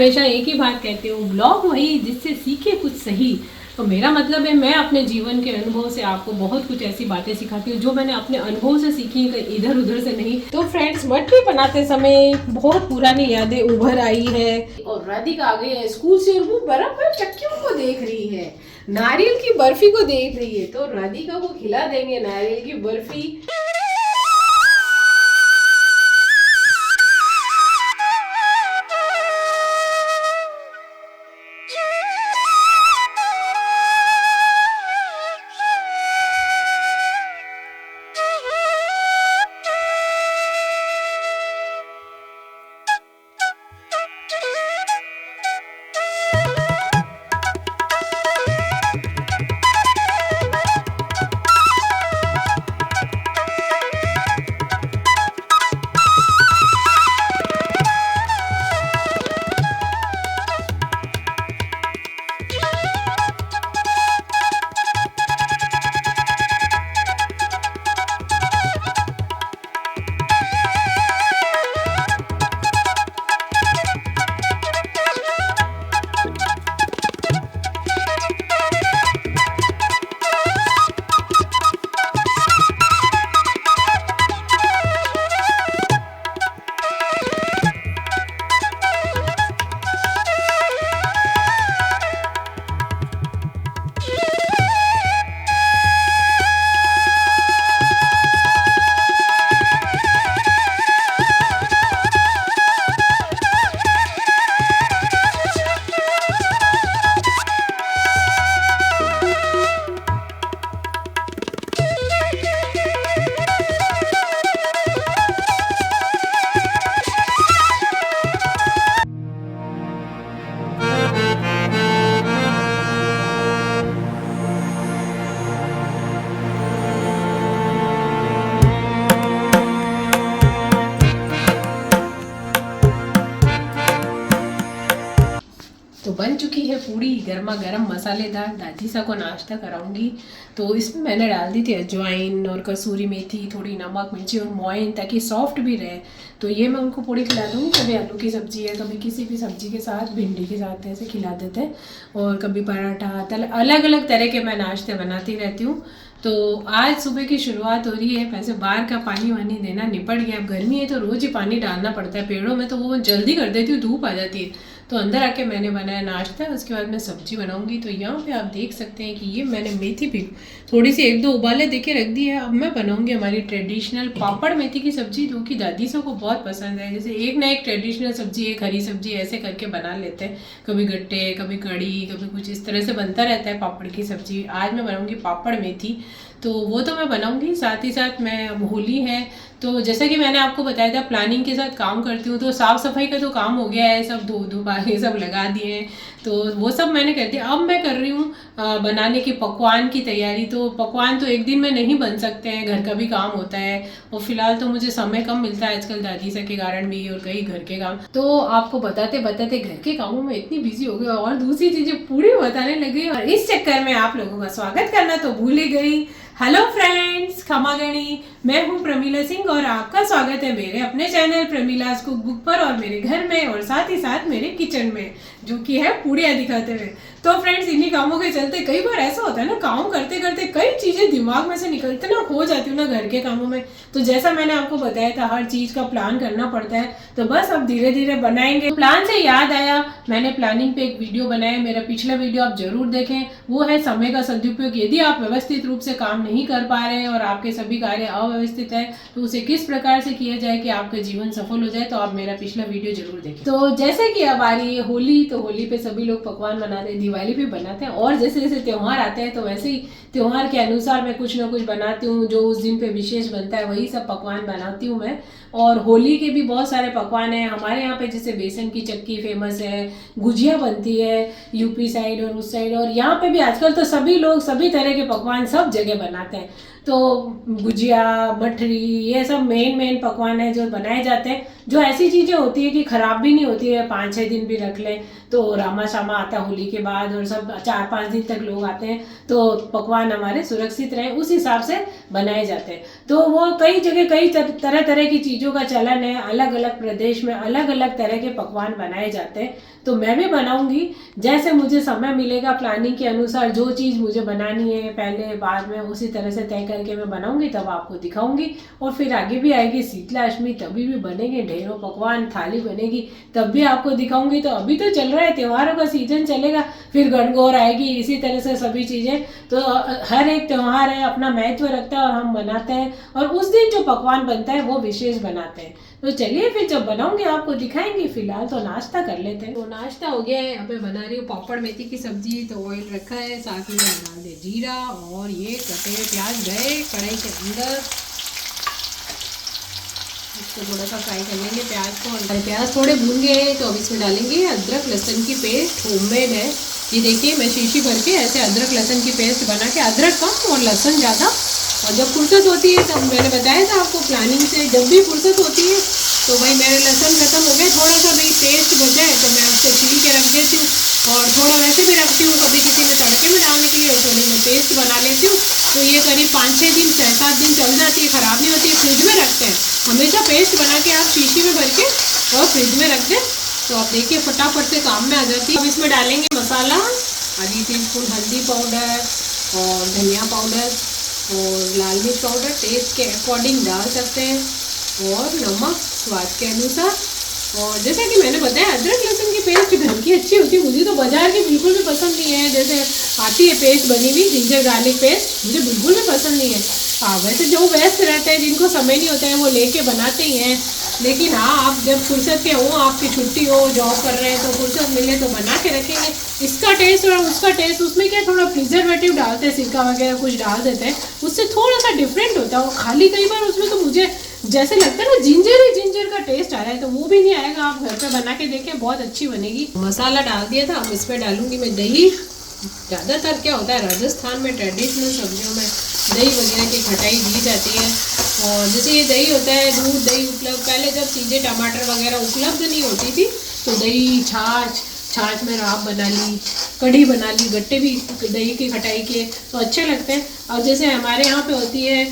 हमेशा एक ही बात कहती हूँ, ब्लॉग वही जिससे सीखे कुछ सही। तो मेरा मतलब है मैं अपने जीवन के अनुभव से आपको बहुत कुछ ऐसी बातें सिखाती हूँ जो मैंने अपने अनुभव से सीखी, इधर उधर से नहीं। तो फ्रेंड्स, मटकी बनाते समय बहुत पुरानी यादें उभर आई है और राधिका आ गई है स्कूल से। वो बर्फ पर चक्कियों को देख रही है, नारियल की बर्फी को देख रही है। तो राधिका को खिला देंगे नारियल की बर्फी। तो बन चुकी है पूड़ी गर्मा गर्म मसालेदार। दादी सा को नाश्ता कराऊंगी। तो इसमें मैंने डाल दी थी अजवाइन और कसूरी मेथी, थोड़ी नमक मिर्ची और मोइन, ताकि सॉफ्ट भी रहे। तो ये मैं उनको पूड़ी खिला दूँगी। कभी आलू की सब्ज़ी है, कभी किसी भी सब्ज़ी के साथ, भिंडी के साथ ऐसे खिला देते हैं। और कभी पराठा, तल अलग अलग तरह के मैं नाश्ते बनाती रहती हूँ। तो आज सुबह की शुरुआत हो रही है। वैसे बाहर का पानी वानी देना निपट गया। अब गर्मी है तो रोज़ ही पानी डालना पड़ता है पेड़ों में, तो वो जल्दी कर देती हूँ, धूप आ जाती है। तो अंदर आके मैंने बनाया नाश्ता। उसके बाद मैं सब्जी बनाऊंगी। तो यहाँ पे आप देख सकते हैं कि ये मैंने मेथी भी थोड़ी सी 1-2 उबाले देके रख दी है। अब मैं बनाऊंगी हमारी ट्रेडिशनल पापड़ मेथी की सब्जी, जो कि दादी सब को बहुत पसंद है। जैसे एक ना एक ट्रेडिशनल सब्जी, एक हरी सब्जी ऐसे करके बना लेते हैं। कभी गट्टे, कभी कड़ी, कभी कुछ इस तरह से बनता रहता है पापड़ की सब्जी। आज मैं बनाऊंगी पापड़ मेथी, तो वो तो मैं बनाऊंगी। साथ ही साथ मैं, अब होली है तो जैसा कि मैंने आपको बताया था, प्लानिंग के साथ काम करती हूँ। तो साफ़ सफाई का तो काम हो गया है, सब धो ये सब लगा दिए हैं, तो वो सब मैंने कर दिया। अब मैं कर रही हूँ बनाने की पकवान की तैयारी। तो पकवान तो एक दिन में नहीं बन सकते हैं, घर का भी काम होता है। और फिलहाल तो मुझे समय कम मिलता है आजकल, दादी सा के कारण भी, और कई घर के काम। तो आपको बताते बताते घर के कामों में इतनी बिजी हो गई और दूसरी चीज़ें पूरी बताने लगी, और इस चक्कर में आप लोगों का स्वागत करना तो भूल ही गई। हेलो फ्रेंड्स, खमा गणी, मैं हूँ प्रमीला सिंह और आपका स्वागत है मेरे अपने चैनल प्रमीलास कुक बुक पर, और मेरे घर में, और साथ ही साथ मेरे किचन में, जो कि है पूड़ियाँ दिखाते हुए। तो फ्रेंड्स, इन्हीं कामों के चलते कई बार ऐसा होता है ना, काम करते करते कई चीज़ें दिमाग में से निकलते ना, खो जाती हूँ ना घर के कामों में। तो जैसा मैंने आपको बताया था, हर चीज़ का प्लान करना पड़ता है। तो बस अब धीरे धीरे बनाएंगे। प्लान से याद आया, मैंने प्लानिंग पे एक वीडियो बनाया, मेरा पिछला वीडियो आप जरूर देखें। वो है समय का सदुपयोग। यदि आप व्यवस्थित रूप से काम नहीं कर पा रहे हैं और आपके सभी कार्य अव्यवस्थित है, तो उसे किस प्रकार से किया जाए कि आपका जीवन सफल हो जाए, तो आप मेरा पिछला वीडियो जरूर देखें। तो जैसे कि अब आ रही है होली, तो होली पे सभी लोग पकवान बनाते हैं, दिवाली भी बनाते हैं, और जैसे जैसे त्योहार आते हैं तो वैसे ही त्योहार के अनुसार मैं कुछ ना कुछ बनाती हूँ। जो उस दिन पे विशेष बनता है वही सब पकवान बनाती हूँ मैं। और होली के भी बहुत सारे पकवान हैं हमारे यहाँ पे, जैसे बेसन की चक्की फेमस है, गुजिया बनती है यूपी साइड और उस साइड, और यहाँ पे भी आजकल तो सभी लोग सभी तरह के पकवान सब जगह बनाते हैं। तो गुजिया, मठरी, ये सब मेन पकवान है जो बनाए जाते हैं, जो ऐसी चीज़ें होती है कि ख़राब भी नहीं होती है, 5-6 दिन भी रख लें तो रामा शामा आता है होली के बाद और सब 4-5 दिन तक लोग आते हैं, तो पकवान हमारे सुरक्षित रहें उस हिसाब से बनाए जाते हैं। तो वो कई जगह कई तरह तरह की चीज़ों का चलन है, अलग अलग प्रदेश में अलग अलग तरह के पकवान बनाए जाते हैं। तो मैं भी बनाऊंगी, जैसे मुझे समय मिलेगा प्लानिंग के अनुसार जो चीज़ मुझे बनानी है पहले बाद में उसी तरह से तय करके मैं बनाऊंगी, तब आपको दिखाऊंगी। और फिर आगे भी आएगी शीतला अष्टमी, तभी भी बनेंगे ढेरों पकवान, थाली बनेगी, तब भी आपको दिखाऊंगी। तो अभी तो चल रहा है, त्योहारों का सीजन चलेगा, फिर गणगौर आएगी, इसी तरह से सभी चीज़ें। तो हर एक त्यौहार है अपना महत्व रखता है और हम बनाते हैं, और उस दिन जो पकवान बनता है वो विशेष बनाते हैं। तो चलिए फिर जब बनाऊंगी आपको दिखाएंगे। फिलहाल तो नाश्ता कर लेते हैं। तो नाश्ता हो गया है, अब मैं बना रही हूँ पापड़ मेथी की सब्जी। तो ऑयल रखा है, साथ में डाल दे जीरा, और ये कटे हुए प्याज गए कढ़ाई के अंदर, इसको थोड़ा सा फ्राई कर लेंगे प्याज को। प्याज थोड़े भून गए तो अब इसमें डालेंगे अदरक लहसुन की पेस्ट, होममेड है ये। देखिए मैं शीशी भर के ऐसे अदरक लहसुन की पेस्ट बना के, अदरक कम और लहसुन ज़्यादा। और जब फुर्सत होती है, तब मैंने बताया था आपको प्लानिंग से, जब भी फुर्सत होती है तो भाई मेरे लहसुन खत्म हो गया, थोड़ा सा भाई पेस्ट बचा है तो मैं उसको छील के रख देती हूँ, और थोड़ा वैसे भी रखती हूँ कभी किसी में तड़के में डालने के लिए, थोड़ी मैं पेस्ट बना लेती हूँ। तो ये करीब 5-6 दिन 6-7 दिन चल जाती है, ख़राब नहीं होती है। फ्रिज में रखते हैं हमेशा पेस्ट बना के, आप शीशी में भर के और फ्रिज में रख दें, तो आप देखिए फटाफट से काम में आ जाती है। अब इसमें डालेंगे मसाला, आधी टीस्पून हल्दी पाउडर और धनिया पाउडर और लाल मिर्च पाउडर टेस्ट के अकॉर्डिंग डाल सकते हैं, और नमक स्वाद के अनुसार। और जैसा कि मैंने बताया अदरक लहसुन की पेस्ट घर की अच्छी होती है, मुझे तो बाजार की बिल्कुल भी पसंद नहीं है। जैसे आती है पेस्ट बनी हुई जिंजर गार्लिक पेस्ट, मुझे बिल्कुल भी पसंद नहीं है। हाँ वैसे जो व्यस्त रहते हैं, जिनको समय नहीं होता है, वो लेके बनाते ही हैं, लेकिन हाँ आप जब फुर्सत के हो, आपकी छुट्टी हो, जॉब कर रहे हैं, तो फुर्सत मिले तो बना के रखेंगे। इसका टेस्ट और उसका टेस्ट, उसमें क्या थोड़ा प्रिजर्वेटिव डालते हैं, सिरका वगैरह कुछ डाल देते हैं, उससे थोड़ा सा डिफरेंट होता है। और खाली कई बार उसमें तो मुझे जैसे लगता है ना जिंजर का टेस्ट आ रहा है, तो वो भी नहीं आएगा। आप घर पे बना के देखें, बहुत अच्छी बनेगी। मसाला डाल दिया था, अब इसमें डालूंगी मैं दही। ज़्यादातर क्या होता है राजस्थान में ट्रेडिशनल सब्जियों में दही वगैरह की खटाई दी जाती है। और जैसे ये दही होता है, दूध दही उपलब्ध, पहले जब चीज़ें टमाटर वगैरह उपलब्ध नहीं होती थी तो दही छाछ में राब बना ली, कढ़ी बना ली, गट्टे भी दही की खटाई किए तो अच्छे लगते हैं। और जैसे हमारे यहाँ पे होती है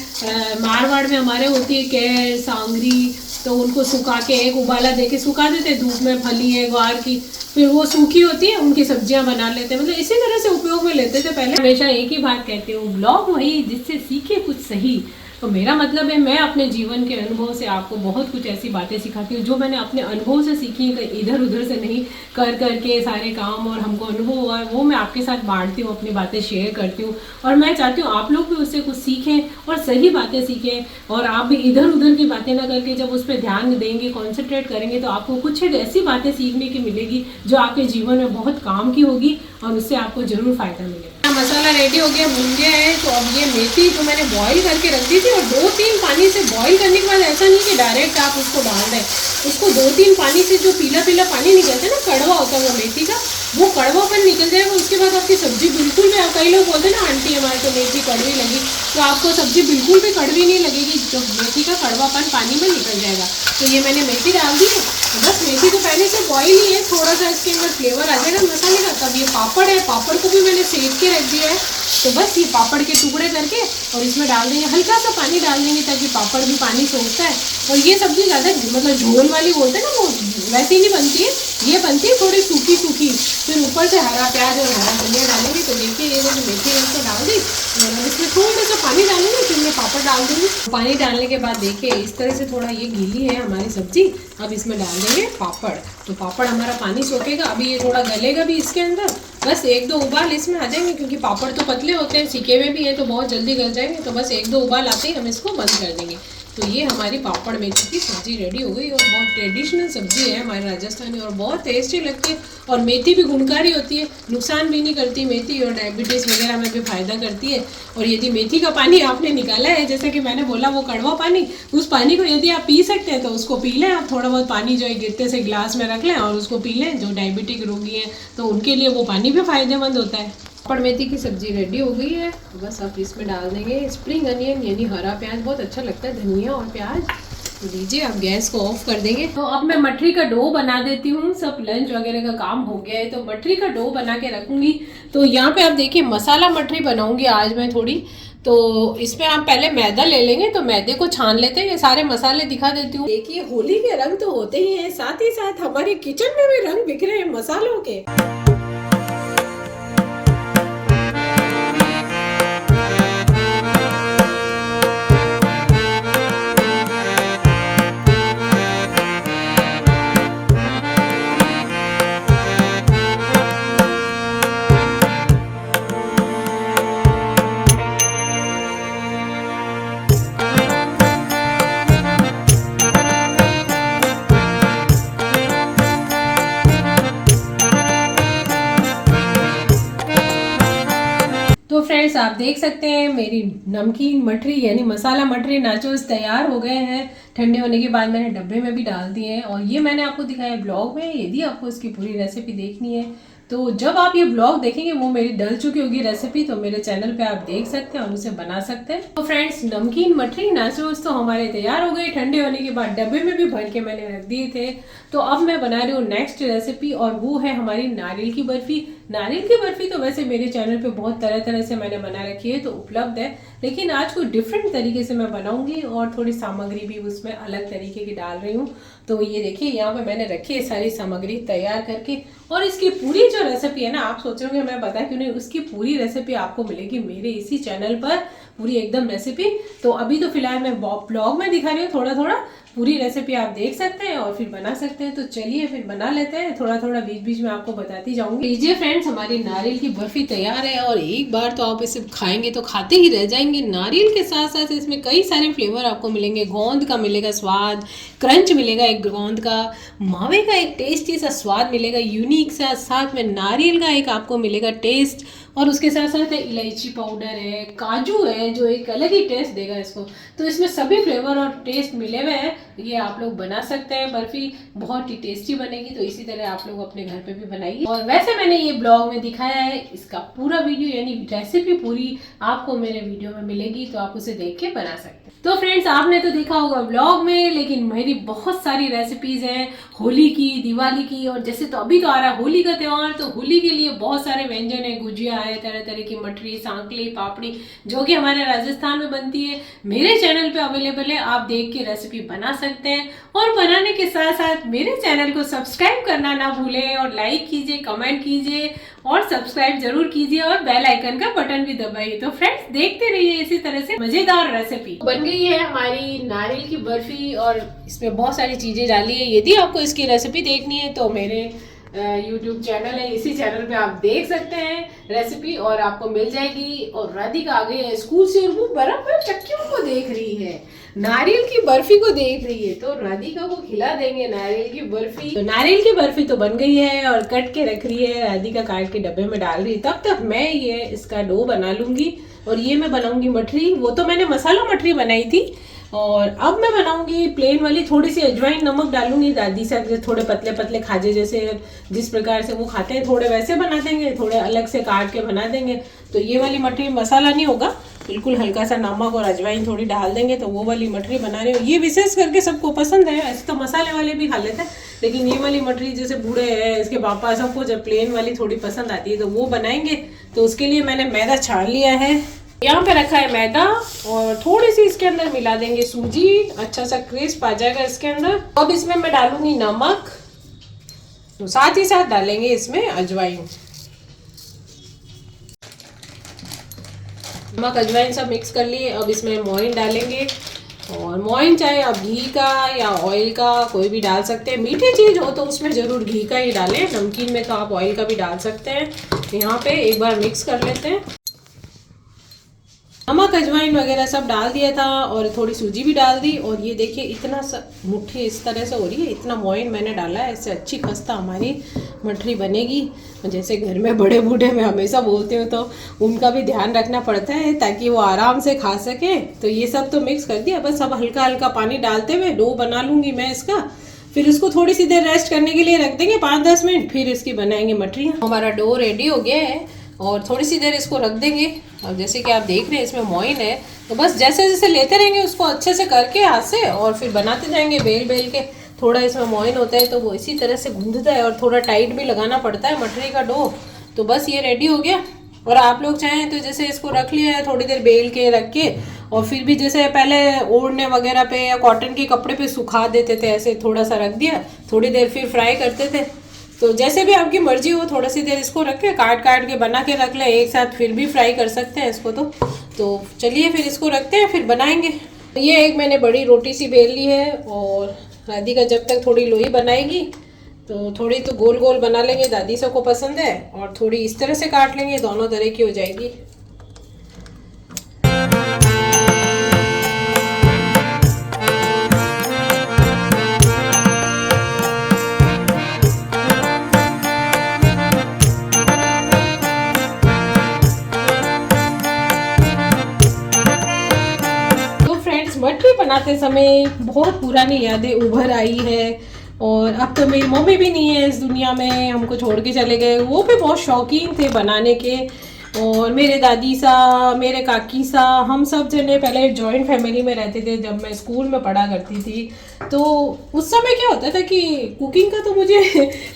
मारवाड़ में हमारे होती है केर सांगरी, तो उनको सुखा के एक उबाला दे के सुखा देते धूप में, फली है ग्वार की, फिर वो सूखी होती है, उनकी सब्जियां बना लेते हैं। मतलब इसी तरह से उपयोग में लेते थे पहले। हमेशा एक ही बात कहती हूँ, ब्लॉग वही जिससे सीखे कुछ सही। तो मेरा मतलब है मैं अपने जीवन के अनुभव से आपको बहुत कुछ ऐसी बातें सिखाती हूँ जो मैंने अपने अनुभव से सीखी, इधर उधर से नहीं, कर करके सारे काम और हमको अनुभव हुआ है वो मैं आपके साथ बांटती हूँ, अपनी बातें शेयर करती हूँ। और मैं चाहती हूँ आप लोग भी उससे कुछ सीखें और सही बातें सीखें, और आप भी इधर उधर की बातें ना करके जब उस पर ध्यान देंगे, कॉन्सेंट्रेट करेंगे, तो आपको कुछ ऐसी बातें सीखने की मिलेगी जो आपके जीवन में बहुत काम की होगी और उससे आपको ज़रूर फ़ायदा मिलेगा। मसाला रेडी हो गया, भून गया है। तो अब ये मेथी जो मैंने बॉईल करके रख दी थी, और 2-3 पानी से बॉईल करने के बाद, ऐसा नहीं कि डायरेक्ट आप उसको डाल दें, उसको 2-3 पानी से जो पीला पीला पानी निकलता है ना, कड़वा होता है वो मेथी का, वो कड़वापन निकल जाएगा। उसके बाद आपकी सब्जी बिल्कुल भी, कई लोग बोलते हैं ना आंटी हमारे तो मेथी कड़वी लगी, तो आपको सब्जी बिल्कुल भी कड़वी नहीं लगेगी, जब मेथी का कड़वापन पानी में निकल जाएगा। तो ये मैंने मेथी डाल दी है, बस मेथी तो पहले से बॉईल ही है, थोड़ा सा इसके अंदर फ्लेवर आ जाएगा मसाले का। तब ये पापड़ है, पापड़ को भी मैंने सेक के रख दिया है, तो बस ये पापड़ के टुकड़े करके और इसमें डाल देंगे, हल्का सा पानी डाल देंगे ताकि पापड़ भी पानी सोखता है। और ये सब्जी ज़्यादा मतलब झोल वाली बोलते हैं ना, वो वैसे ही नहीं बनती है, ये बनती है थोड़ी सूखी सूखी। फिर ऊपर से हरा प्याज और हरा धनिया डालेंगे। तो देखिए ये मैंने मेथी इसको डाल दी, और इसमें थोड़ा सा पानी डालेंगे, फिर मैं पापड़ डाल दूँगी। पानी डालने के बाद देखिए इस तरह से थोड़ा ये गीली है हमारी सब्जी। अब इसमें डाल देंगे पापड़, तो पापड़ हमारा पानी सोखेगा, अभी ये थोड़ा गलेगा भी इसके अंदर, बस 1-2 उबाल इसमें आ जाएंगे, क्योंकि पापड़ तो पतले होते हैं, सीखे हुए भी हैं, तो बहुत जल्दी गल जाएंगे। तो बस 1-2 उबाल आते ही हम इसको बंद कर देंगे। तो ये हमारी पापड़ मेथी की सब्ज़ी रेडी हो गई, और बहुत ट्रेडिशनल सब्ज़ी है हमारे राजस्थानी, और बहुत टेस्टी लगती है। और मेथी भी गुणकारी होती है, नुकसान भी नहीं करती मेथी, और डायबिटीज़ वगैरह में भी फ़ायदा करती है। और यदि मेथी का पानी आपने निकाला है, जैसे कि मैंने बोला वो कड़वा पानी, उस पानी को यदि आप पी सकते हैं तो उसको पी लें। आप थोड़ा बहुत पानी जो है गिरते से गिलास में रख लें और उसको पी लें। जो डायबिटिक रोगी हैं तो उनके लिए वो पानी भी फ़ायदेमंद होता है। पापड़ मेथी की सब्जी रेडी हो गई है। बस अब इसमें डाल देंगे स्प्रिंग अनियन यानी हरा प्याज, बहुत अच्छा लगता है धनिया और प्याज। तो लीजिए अब गैस को ऑफ कर देंगे। तो अब मैं मठरी का डो बना देती हूँ। सब लंच वगैरह का काम हो गया है तो मठरी का डो बना के रखूंगी। तो यहाँ पे आप देखिए मसाला मठरी बनाऊंगी आज मैं थोड़ी। तो इसमें आप पहले मैदा ले लेंगे, तो मैदे को छान लेते हैं। ये सारे मसाले दिखा देती हूँ। देखिए होली के रंग तो होते ही हैं, साथ ही साथ हमारे किचन में भी रंग बिखरे हैं मसालों के। तो फ्रेंड्स आप देख सकते हैं मेरी नमकीन मठरी यानी मसाला मठरी नाचोस तैयार हो गए हैं। ठंडे होने के बाद मैंने डब्बे में भी डाल दिए हैं और ये मैंने आपको दिखाया ब्लॉग में। यदि आपको इसकी पूरी रेसिपी देखनी है तो जब आप ये ब्लॉग देखेंगे वो मेरी डल चुकी होगी रेसिपी, तो मेरे चैनल पे आप देख सकते हैं और उसे बना सकते हैं। तो फ्रेंड्स नमकीन मठरी नाचोस तो हमारे तैयार हो गए। ठंडे होने के बाद डब्बे में भी भर के मैंने रख दिए थे। तो अब मैं बना रही हूँ नेक्स्ट रेसिपी और वो है हमारी नारियल की बर्फी। नारियल की बर्फी तो वैसे मेरे चैनल पे बहुत तरह तरह से मैंने बना रखी है तो उपलब्ध है, लेकिन आज कोई डिफरेंट तरीके से मैं बनाऊंगी और थोड़ी सामग्री भी उसमें अलग तरीके की डाल रही हूँ। तो ये देखिए यहाँ पे मैंने रखी है सारी सामग्री तैयार करके। और इसकी पूरी जो रेसिपी है ना, आप सोच रहे होंगे मैं बता क्यों नहीं, उसकी पूरी रेसिपी आपको मिलेगी मेरे इसी चैनल पर, पूरी एकदम रेसिपी। तो अभी तो फिलहाल मैं ब्लॉग में दिखा रही हूँ थोड़ा थोड़ा, पूरी रेसिपी आप देख सकते हैं और फिर बना सकते हैं। तो चलिए फिर बना लेते हैं, थोड़ा थोड़ा बीच बीच में आपको बताती जाऊंगी। लीजिए फ्रेंड्स हमारी नारियल की बर्फी तैयार है और एक बार तो आप इसे खाएंगे तो खाते ही रह जाएंगे। नारियल के साथ साथ इसमें कई सारे फ्लेवर आपको मिलेंगे। गोंद का मिलेगा स्वाद, क्रंच मिलेगा एक गोंद का, मावे का एक टेस्टी सा स्वाद मिलेगा यूनिक सा, साथ में नारियल का एक आपको मिलेगा टेस्ट, और उसके साथ साथ इलायची पाउडर है, काजू है जो एक अलग ही टेस्ट देगा इसको। तो इसमें सभी फ्लेवर और टेस्ट मिले हुए हैं। ये आप लोग बना सकते हैं, बर्फी बहुत ही टेस्टी बनेगी। तो इसी तरह आप लोग अपने घर पे भी बनाइए। और वैसे मैंने ये ब्लॉग में दिखाया है, इसका पूरा वीडियो यानी रेसिपी पूरी आपको मेरे वीडियो में मिलेगी, तो आप उसे देख के बना सकते हैं। तो फ्रेंड्स आपने तो देखा होगा ब्लॉग में, लेकिन मेरी बहुत सारी रेसिपीज हैं होली की, दिवाली की, और जैसे तो अभी तो आ रहा है होली का त्यौहार, तो होली के लिए बहुत सारे व्यंजन है, गुजिया है, तरह तरह की मठरी, सांकली, पापड़ी, जो कि हमारे राजस्थान में बनती है, मेरे चैनल पे अवेलेबल है। आप देख के रेसिपी बना सकते हैं और बनाने के साथ साथ मेरे चैनल को सब्सक्राइब करना ना भूलें और लाइक कीजिए, कमेंट कीजिए और सब्सक्राइब जरूर कीजिए और बेल आइकन का बटन भी दबाइए। तो फ्रेंड्स देखते रहिए इसी तरह से मजेदार रेसिपी। बन गई है हमारी नारियल की बर्फी और इसमें बहुत सारी चीजें डाली है। यदि आपको इसकी रेसिपी देखनी है तो मेरे YouTube चैनल है, इसी चैनल पे आप देख सकते हैं रेसिपी और आपको मिल जाएगी। और राधिका आ गई है स्कूल से, वो बराबर चक्कियों को देख रही है, नारियल की बर्फी को देख रही है, तो राधिका को खिला देंगे नारियल की बर्फी। तो नारियल की बर्फी तो बन गई है और कट के रख रही है, राधिका काट के डब्बे में डाल रही है। तब तक मैं ये इसका डो बना लूंगी और ये मैं बनाऊंगी मठरी। वो तो मैंने मसाला मठरी बनाई थी और अब मैं बनाऊंगी प्लेन वाली। थोड़ी सी अजवाइन नमक डालूंगी, दादी से थोड़े पतले पतले खाजे जैसे जिस प्रकार से वो खाते हैं थोड़े वैसे बना देंगे, थोड़े अलग से काट के बना देंगे। तो ये वाली मठरी मसाला नहीं होगा, बिल्कुल हल्का सा नमक और अजवाइन थोड़ी डाल देंगे तो वो वाली मठरी बना रही हूँ। ये विशेष करके सबको पसंद है, ऐसे तो मसाले वाले भी खा लेते हैं, लेकिन ये वाली मठरी जैसे बूढ़े हैं, इसके पापा, सबको जब प्लेन वाली थोड़ी पसंद आती है तो वो बनाएंगे। तो उसके लिए मैंने मैदा छान लिया है, यहाँ पे रखा है मैदा और थोड़ी सी इसके अंदर मिला देंगे सूजी, अच्छा सा क्रिस्प आ जाएगा इसके अंदर। अब इसमें मैं डालूंगी नमक, तो साथ ही साथ डालेंगे इसमें अजवाइन। नमक अजवाइन सब मिक्स कर लिए। अब इसमें मोइन डालेंगे और मोइन चाहे आप घी का या ऑयल का कोई भी डाल सकते हैं। मीठी चीज़ हो तो उसमें ज़रूर घी का ही डालें, नमकीन में तो आप ऑयल का भी डाल सकते हैं। यहाँ पे एक बार मिक्स कर लेते हैं। नमक अजवाइन वगैरह सब डाल दिया था और थोड़ी सूजी भी डाल दी। और ये देखिए इतना सा मुट्ठी इस तरह से हो रही है, इतना मोइन मैंने डाला है, इससे अच्छी खस्ता हमारी मठरी बनेगी। जैसे घर में बड़े बूढ़े मैं हमेशा बोलती हूँ तो उनका भी ध्यान रखना पड़ता है ताकि वो आराम से खा सके। तो ये सब तो मिक्स कर दिया, बस अब हल्का हल्का पानी डालते हुए डो बना लूँगी मैं इसका। फिर इसको थोड़ी सी देर रेस्ट करने के लिए रख देंगे 5-10 मिनट, फिर इसकी बनाएंगे मठरियाँ। हमारा डो रेडी हो गया है और थोड़ी सी देर इसको रख देंगे। अब जैसे कि आप देख रहे हैं इसमें मोइन है, तो बस जैसे जैसे लेते रहेंगे उसको अच्छे से करके हाथ से, और फिर बनाते जाएंगे बेल बेल के। थोड़ा इसमें मोइन होता है तो वो इसी तरह से गूंथता है, और थोड़ा टाइट भी लगाना पड़ता है मटरी का डो। तो बस ये रेडी हो गया। और आप लोग चाहें तो जैसे इसको रख लिया है, थोड़ी देर बेल के रख के, और फिर भी जैसे पहले ओढ़ने वगैरह पे या कॉटन के कपड़े पे सुखा देते थे, ऐसे थोड़ा सा रख दिया, थोड़ी देर फिर फ्राई करते थे। तो जैसे भी आपकी मर्जी हो, थोड़ा सी देर इसको रख के काट काट के बना के रख ले एक साथ, फिर भी फ्राई कर सकते हैं इसको। तो चलिए फिर इसको रखते हैं, फिर बनाएंगे। ये एक मैंने बड़ी रोटी सी बेल ली है, और राधिका जब तक थोड़ी लोई बनाएगी तो थोड़ी तो गोल गोल बना लेंगे, दादी सबको पसंद है, और थोड़ी इस तरह से काट लेंगे, दोनों तरह की हो जाएगी। मटरी बनाते समय बहुत पुरानी यादें उभर आई है, और अब तो मेरी मम्मी भी नहीं है इस दुनिया में, हमको छोड़ के चले गए। वो भी बहुत शौकीन थे बनाने के, और मेरे दादी सा, मेरे काकी सा, हम सब जने पहले जॉइंट फैमिली में रहते थे जब मैं स्कूल में पढ़ा करती थी। तो उस समय क्या होता था कि कुकिंग का तो मुझे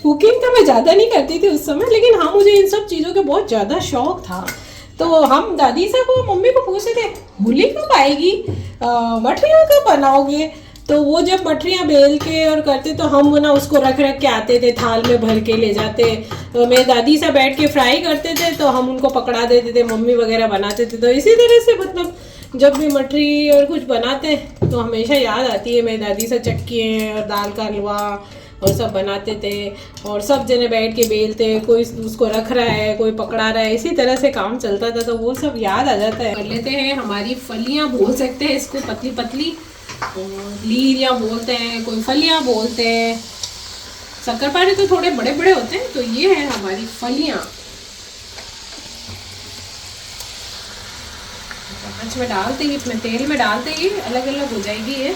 कुकिंग तो मैं ज़्यादा नहीं करती थी उस समय, लेकिन हाँ मुझे इन सब चीज़ों का बहुत ज़्यादा शौक था। तो हम दादी से को मम्मी को पूछते थे होली कब आएगी, मठरियाँ कब बनाओगे। तो वो जब मठरियाँ बेल के और करते तो हम ना उसको रख रख के आते थे, थाल में भर के ले जाते। तो मेरे दादी से बैठ के फ्राई करते थे, तो हम उनको पकड़ा देते थे, मम्मी वगैरह बनाते थे। तो इसी तरह से मतलब जब भी मठरी और कुछ बनाते तो हमेशा याद आती है मेरी दादी से चक्की और दाल का हलवा और सब बनाते थे, और सब जने बैठ के बेलते, कोई उसको रख रहा है, कोई पकड़ा रहा है, इसी तरह से काम चलता था। तो वो सब याद आ जाता है। कर लेते हैं हमारी फलियां बोल सकते हैं इसको, पतली पतली लीरियाँ बोलते हैं, कोई फलियां बोलते हैं। शक्करपारे तो थोड़े बड़े बड़े होते हैं। तो ये है हमारी फलियां। चम्मच में डालते ही, इसमें तेल में डालते ही अलग अलग हो जाएगी ये।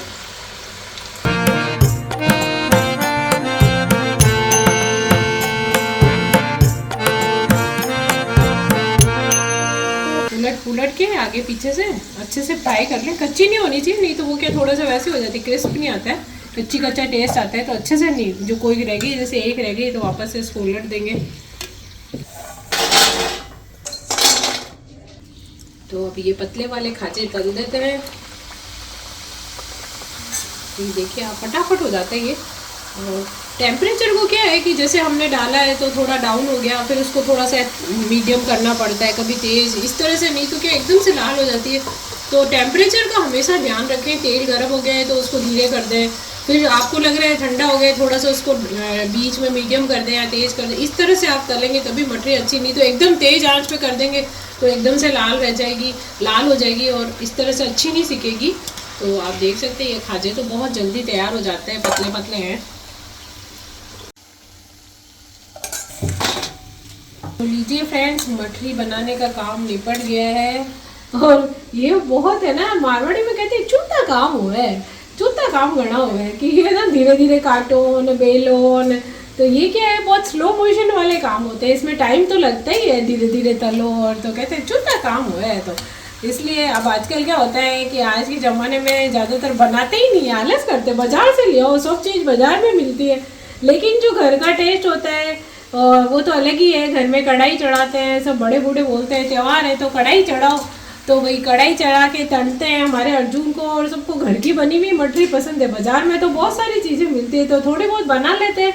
उलट के आगे पीछे से अच्छे से फ्राई कर लें। कच्ची नहीं होनी चाहिए, नहीं तो वो क्या थोड़ा सा वैसे हो जाती है, क्रिस्प नहीं आता है, कच्ची कच्चा टेस्ट आता है। तो अच्छे से नहीं, जो कोई रह गई, जैसे एक रह गई तो वापस से इसको उलट देंगे। तो अब ये पतले वाले खाचे तल देते हैं। ये देखिए आप, फटाफट हो जाता है ये। और टेम्परेचर को क्या है कि जैसे हमने डाला है तो थोड़ा डाउन हो गया, फिर उसको थोड़ा सा मीडियम करना पड़ता है, कभी तेज़, इस तरह से, नहीं तो क्या एकदम से लाल हो जाती है। तो टेम्परेचर का हमेशा ध्यान रखें। तेल गर्म हो गया है तो उसको धीरे कर दें, फिर आपको लग रहा है ठंडा हो गया, थोड़ा सा उसको बीच में मीडियम कर दें या तेज़ कर दें। इस तरह से आप तलेंगे तभी मटरी अच्छी, नहीं तो एकदम तेज़ आंच पे कर देंगे तो एकदम से लाल रह जाएगी, लाल हो जाएगी, और इस तरह से अच्छी नहीं सिकेगी। तो आप देख सकते हैं ये खाजे तो बहुत जल्दी तैयार हो जाते हैं, पतले पतले हैं। तो लीजिए फ्रेंड्स, मठरी बनाने का काम निपट गया है। और ये बहुत है ना, मारवाड़ी में कहते हैं चूता काम हुआ है, चूता काम गणा हुआ है, कि ये ना धीरे धीरे काटो न बेलो न। तो ये क्या है, बहुत स्लो मोशन वाले काम होते हैं, इसमें टाइम तो लगता ही है, धीरे धीरे तलो। और तो कहते हैं चूता काम हुआ है। तो इसलिए अब आजकल क्या होता है कि आज के ज़माने में ज़्यादातर बनाते ही नहीं, आलस करते, बाजार से ले आओ, सब चीज़ बाजार में मिलती है। लेकिन जो घर का टेस्ट होता है वो तो अलग ही है। घर में कढ़ाई चढ़ाते हैं, सब बड़े बूढ़े बोलते हैं त्यौहार है तो कढ़ाई चढ़ाओ, तो वही कढ़ाई चढ़ा के तलते हैं। हमारे अर्जुन को और सबको घर की बनी हुई मटरी पसंद है। बाजार में तो बहुत सारी चीज़ें मिलती है, तो थोड़ी बहुत बना लेते हैं,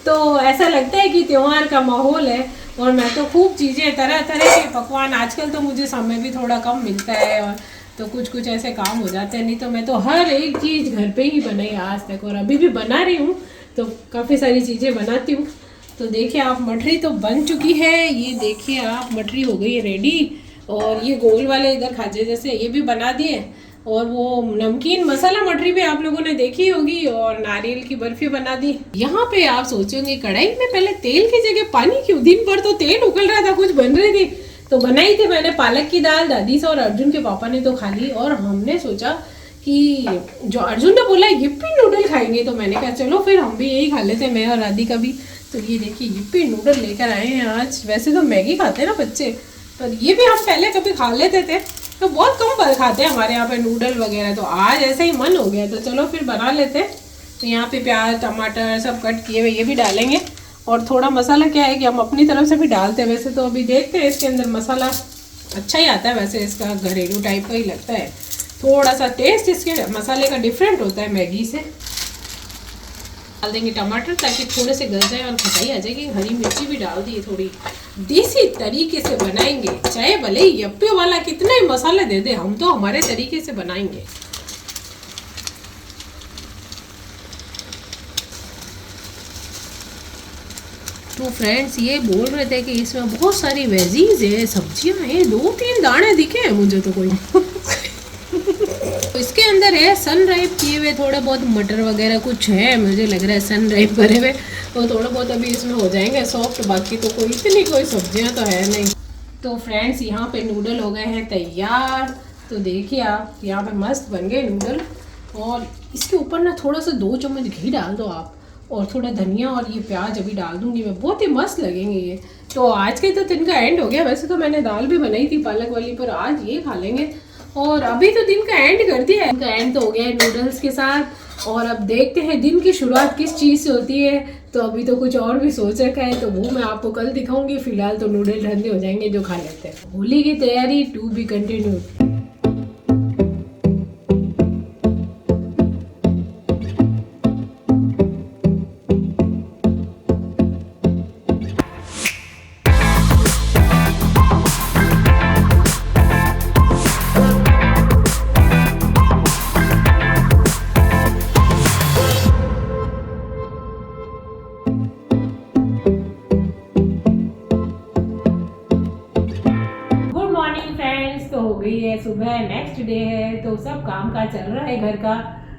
तो ऐसा लगता है कि त्यौहार का माहौल है। और मैं तो खूब चीज़ें, तरह तरह के पकवान, आजकल तो मुझे समय भी थोड़ा कम मिलता है, और तो कुछ कुछ ऐसे काम हो जाते हैं, नहीं तो मैं तो हर एक चीज़ घर पे ही बनाई आज तक, और अभी भी बना रही हूँ। तो काफ़ी सारी चीज़ें बनाती हूँ। तो देखिए आप, मटरी तो बन चुकी है। ये देखिए आप, मटरी हो गई है रेडी। और ये गोल वाले इधर खाजे जैसे ये भी बना दिए, और वो नमकीन मसाला मटरी भी आप लोगों ने देखी होगी, और नारियल की बर्फी बना दी। यहाँ पे आप सोचोगे कढ़ाई में पहले तेल की जगह पानी क्यों? दिन भर तो तेल उगल रहा था, कुछ बन रही थी। तो बनाई थी मैंने पालक की दाल, दादी से और अर्जुन के पापा ने तो खा ली। और हमने सोचा कि जो अर्जुन ने बोला यिप्पी नूडल खाएंगे, तो मैंने कहा चलो फिर हम भी यही खा लेते, मैं और राधिका भी। तो ये देखिए यिप्पी नूडल लेकर आए हैं आज। वैसे तो मैगी खाते हैं ना बच्चे, पर ये भी हम पहले कभी खा लेते थे, तो बहुत कम पर खाते हैं हमारे यहाँ पे नूडल वगैरह। तो आज ऐसे ही मन हो गया तो चलो फिर बना लेते हैं। तो यहाँ पे प्याज टमाटर सब कट किए हुए ये भी डालेंगे, और थोड़ा मसाला क्या है कि हम अपनी तरफ से भी डालते हैं। वैसे तो अभी देखते हैं इसके अंदर मसाला अच्छा ही आता है, वैसे इसका घरेलू टाइप का ही लगता है। थोड़ा सा टेस्ट इसके मसाले का डिफरेंट होता है मैगी से। डाल देंगे टमाटर ताकि थोड़े से गल जाए और खटाई आ जाएगी। हरी मिर्ची भी डाल दी, थोड़ी देसी तरीके से बनाएंगे, चाहे भले यप्पी वाला कितना ही मसाला दे दे, हम तो हमारे तरीके से बनाएंगे। तो फ्रेंड्स ये बोल रहे थे कि इसमें बहुत सारी वेजीज है, सब्जियां हैं, 2-3 दाने दिखे हैं मुझे तो कोई। तो इसके अंदर है सन राइप किए हुए थोड़े बहुत मटर वगैरह कुछ है, मुझे लग रहा है सन राइप करे हुए, तो थोड़ा बहुत अभी इसमें हो जाएंगे सॉफ्ट। बाकी तो कोई इतनी कोई सब्जियां तो है नहीं। तो फ्रेंड्स यहाँ पे नूडल हो गए हैं तैयार। तो देखिए आप यहाँ पे मस्त बन गए नूडल। और इसके ऊपर ना थोड़ा सा 2 चम्मच घी डाल दो आप, और थोड़ा धनिया और ये प्याज अभी डाल दूंगी मैं, बहुत ही मस्त लगेंगे ये। तो आज के तो दिन का एंड हो गया। वैसे तो मैंने दाल भी बनाई थी पालक वाली, पर आज ये खा लेंगे। और अभी तो दिन का एंड कर दिया है, दिन का एंड तो हो गया है नूडल्स के साथ। और अब देखते हैं दिन की शुरुआत किस चीज़ से होती है। तो अभी तो कुछ और भी सोच रखा है, तो वो मैं आपको कल दिखाऊंगी। फिलहाल तो नूडल ठंडे हो जाएंगे जो खा लेते हैं। होली की तैयारी टू बी कंटिन्यूड। हो गई है सुबह, नेक्स्ट डे है, तो सब काम काज चल रहा है घर का।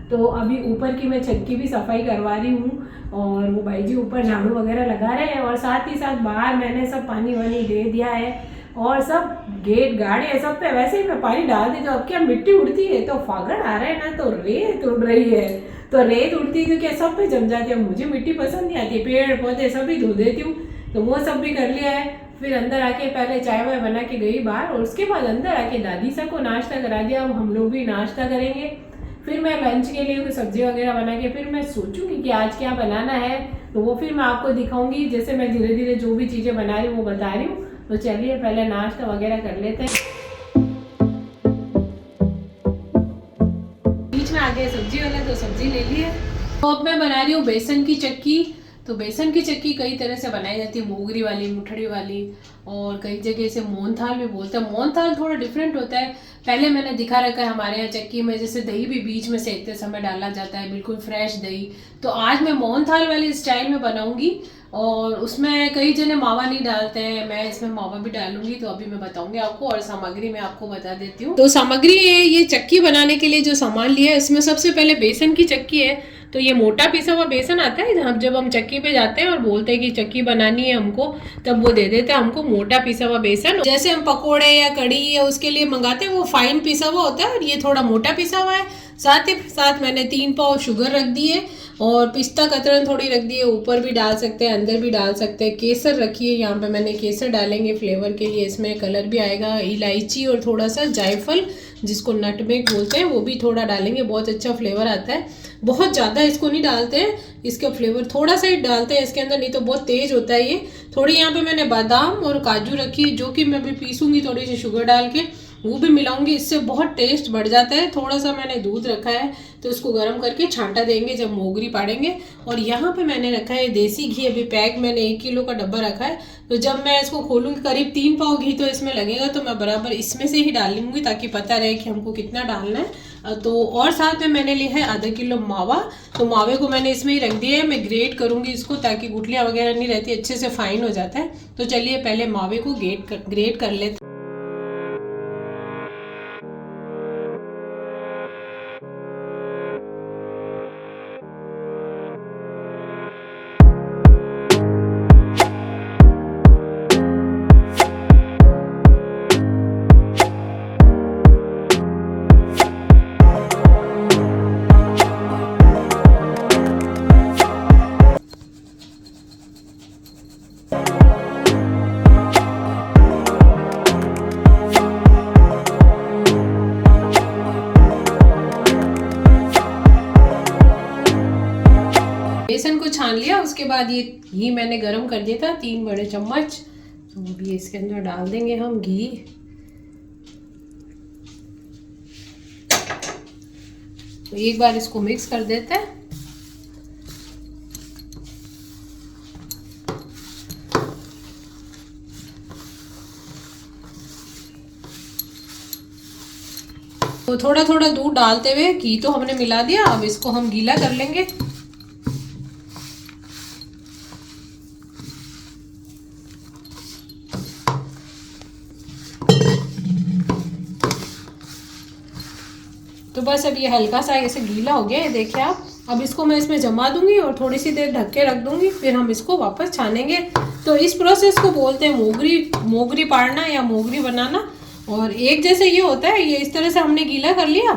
तो अभी ऊपर की मैं छत की भी सफाई करवा रही हूँ, और वो भाई जी ऊपर झाड़ू वगैरह लगा रहे हैं, और साथ ही साथ बाहर मैंने सब पानी वानी दे दिया है, और सब गेट गाड़ी सब पे वैसे ही मैं पानी डाल दी। तो अब क्या मिट्टी उड़ती है, तो फागड़ आ रहा है ना, तो रेत उड़ रही है। तो रेत उड़ती है तो क्या सब पे जम जाती है। मुझे मिट्टी पसंद नहीं आती, पेड़ पौधे सभी धो देती हूँ, तो वो सब भी कर लिया है। फिर अंदर आके पहले चाय वाय बना के गई बाहर, और उसके बाद अंदर आके दादी सा को नाश्ता करा दिया। अब हम लोग भी नाश्ता करेंगे। फिर मैं लंच के लिए कुछ सब्जी वगैरह बना के फिर मैं सोचूंगी कि आज क्या बनाना है, तो वो फिर मैं आपको दिखाऊंगी। जैसे मैं धीरे धीरे जो भी चीज़ें बना रही हूँ वो बता रही हूँ। तो चलिए पहले नाश्ता वगैरह कर लेते हैं। बीच में आ गए सब्जी वाला, तो सब्जी ले ली है। तो अब मैं बना रही हूँ बेसन की चक्की। तो बेसन की चक्की कई तरह से बनाई जाती है, मोगरी वाली, मुठड़ी वाली, और कई जगह से मोहनथाल भी बोलते हैं। मोहनथाल थोड़ा डिफरेंट होता है। पहले मैंने दिखा रखा है हमारे यहाँ चक्की में, जैसे दही भी बीच में सेकते समय डाला जाता है, बिल्कुल फ्रेश दही। तो आज मैं मोहनथाल वाली स्टाइल में बनाऊंगी, और उसमें कई जने मावा नहीं डालते हैं, मैं इसमें मावा भी डालूंगी। तो अभी मैं बताऊंगी आपको, और सामग्री मैं आपको बता देती हूँ। तो सामग्री है, ये चक्की बनाने के लिए जो सामान लिया है, इसमें सबसे पहले बेसन की चक्की है। तो ये मोटा पिसा हुआ बेसन आता है, जब हम चक्की पे जाते हैं और बोलते हैं कि चक्की बनानी है हमको, तब वो दे देते हैं हमको मोटा पिसा हुआ बेसन। जैसे हम पकोड़े या कड़ी या उसके लिए मंगाते हैं, वो फाइन पिसा हुआ होता है, और ये थोड़ा मोटा पिसा हुआ है। साथ ही साथ मैंने 3 पाव शुगर रख दी है, और पिस्ता कतरन थोड़ी रख दी है, ऊपर भी डाल सकते हैं, अंदर भी डाल सकते हैं। केसर रखी है, यहाँ पे मैंने केसर डालेंगे फ्लेवर के लिए, इसमें कलर भी आएगा। इलायची और थोड़ा सा जायफल, जिसको नटमेग बोलते हैं, वो भी थोड़ा डालेंगे, बहुत अच्छा फ्लेवर आता है। बहुत ज़्यादा इसको नहीं डालते हैं, इसका फ्लेवर थोड़ा सा ही डालते हैं इसके अंदर, नहीं तो बहुत तेज़ होता है ये। थोड़ी यहाँ पे मैंने बादाम और काजू रखी है, जो कि मैं अभी पीसूंगी थोड़ी सी शुगर डाल के, वो भी मिलाऊंगी, इससे बहुत टेस्ट बढ़ जाता है। थोड़ा सा मैंने दूध रखा है, तो इसको गर्म करके छांटा देंगे जब मोगरी पाड़ेंगे। और यहाँ पे मैंने रखा है देसी घी, अभी पैक मैंने 1 किलो का डब्बा रखा है। तो जब मैं इसको खोलूँगी करीब 3 पाव घी तो इसमें लगेगा, तो मैं बराबर इसमें से ही डाल लूँगी, ताकि पता रहे कि हमको कितना डालना है। तो और साथ में मैंने लिया है आधा किलो मावा। तो मावे को मैंने इसमें ही रख दिया है, मैं ग्रेट करूँगी इसको, ताकि गुठलियाँ वगैरह नहीं रहती, अच्छे से फाइन हो जाता है। तो चलिए पहले मावे को ग्रेट कर लेते हैं। छान लिया। उसके बाद ये घी मैंने गरम कर दिया था 3 बड़े चम्मच, तो अभी इसके अंदर डाल देंगे हम घी। तो एक बार इसको मिक्स कर देते हैं। तो थोड़ा थोड़ा दूध डालते हुए घी तो हमने मिला दिया, अब इसको हम गीला कर लेंगे। तो बस अब ये हल्का सा ऐसे गीला हो गया है, देखिए आप। अब इसको मैं इसमें जमा दूंगी और थोड़ी सी देर ढक के रख दूंगी, फिर हम इसको वापस छानेंगे। तो इस प्रोसेस को बोलते हैं मोगरी पाड़ना या मोगरी बनाना। और एक जैसे ये होता है, ये इस तरह से हमने गीला कर लिया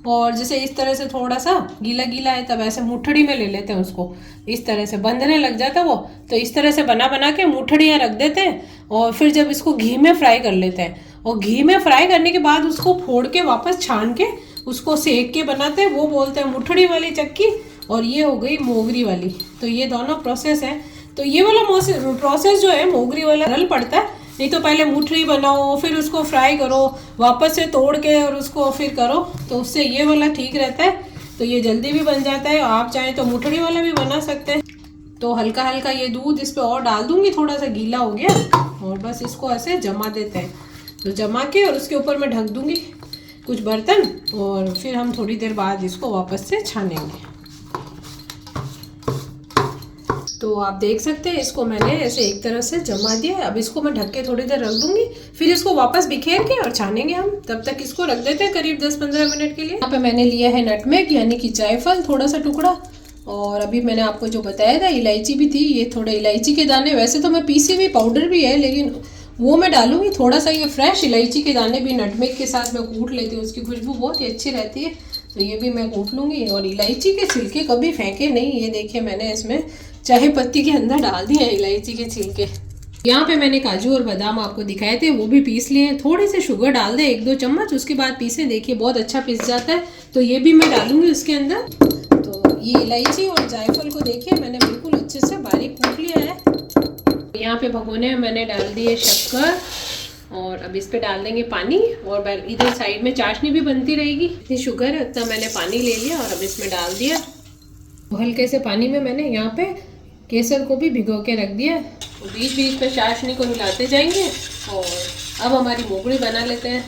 और जैसे इस तरह से थोड़ा सा गीला गीला है तब ऐसे मुठड़ी में ले लेते हैं उसको, इस तरह से बंधने लग जाता है वो। तो इस तरह से बना बना के मुठड़ियाँ रख देते हैं और फिर जब इसको घी में फ्राई कर लेते हैं, और घी में फ्राई करने के बाद उसको फोड़ के वापस छान के उसको सेक के बनाते हैं, वो बोलते हैं मुठड़ी वाली चक्की। और ये हो गई मोगरी वाली। तो ये दोनों प्रोसेस है। तो ये वाला प्रोसेस जो है मोगरी वाला सरल पड़ता है, नहीं तो पहले मुठड़ी बनाओ फिर उसको फ्राई करो, वापस से तोड़ के और उसको फिर करो, तो उससे ये वाला ठीक रहता है। तो ये जल्दी भी बन जाता है। आप चाहें तो मुठड़ी वाला भी बना सकते हैं। तो हल्का हल्का ये दूध इस पर और डाल दूंगी, थोड़ा सा गीला हो गया, और बस इसको ऐसे जमा देते हैं। तो जमा के और उसके ऊपर मैं ढक दूंगी कुछ बर्तन, और फिर हम थोड़ी देर बाद इसको वापस से छानेंगे। तो आप देख सकते हैं इसको मैंने ऐसे एक तरह से जमा दिया है। अब इसको मैं ढक के थोड़ी देर रख दूंगी, फिर इसको वापस बिखेर के और छानेंगे हम। तब तक इसको रख देते हैं करीब 10-15 मिनट के लिए। यहाँ पे मैंने लिया है नटमेग यानी कि जायफल, थोड़ा सा टुकड़ा। और अभी मैंने आपको जो बताया था इलायची भी थी, ये थोड़ा इलायची के दाने, वैसे तो मैं पीसी हुई पाउडर भी है लेकिन वो मैं डालूंगी। थोड़ा सा ये फ्रेश इलायची के दाने भी नटमेग के साथ मैं कूट लेती हूँ, उसकी खुशबू बहुत ही अच्छी रहती है। तो ये भी मैं कूट लूँगी। और इलायची के छिलके कभी फेंके नहीं, ये देखिए मैंने इसमें चाय पत्ती के अंदर डाल दिए हैं इलायची के छिलके। यहाँ पे मैंने काजू और बादाम आपको दिखाए थे, वो भी पीस लिए हैं। थोड़ी सी शुगर डाल दें 1-2 चम्मच, उसके बाद पीसे, देखिए बहुत अच्छा पीस जाता है। तो ये भी मैं डालूंगी उसके अंदर। तो ये इलायची और जायफल को देखिए मैंने बिल्कुल अच्छे से बारीक कूट लिया है। यहाँ पे भगोने में मैंने डाल दिए शक्कर, और अब इस पे डाल देंगे पानी। और इधर साइड में चाशनी भी बनती रहेगी। इतनी शुगर है उतना मैंने पानी ले लिया और अब इसमें डाल दिया। तो हल्के से पानी में मैंने यहाँ पे केसर को भी भिगो के रख दिया। तो बीच बीच में चाशनी को हिलाते जाएंगे। और अब हमारी मोगरी बना लेते हैं।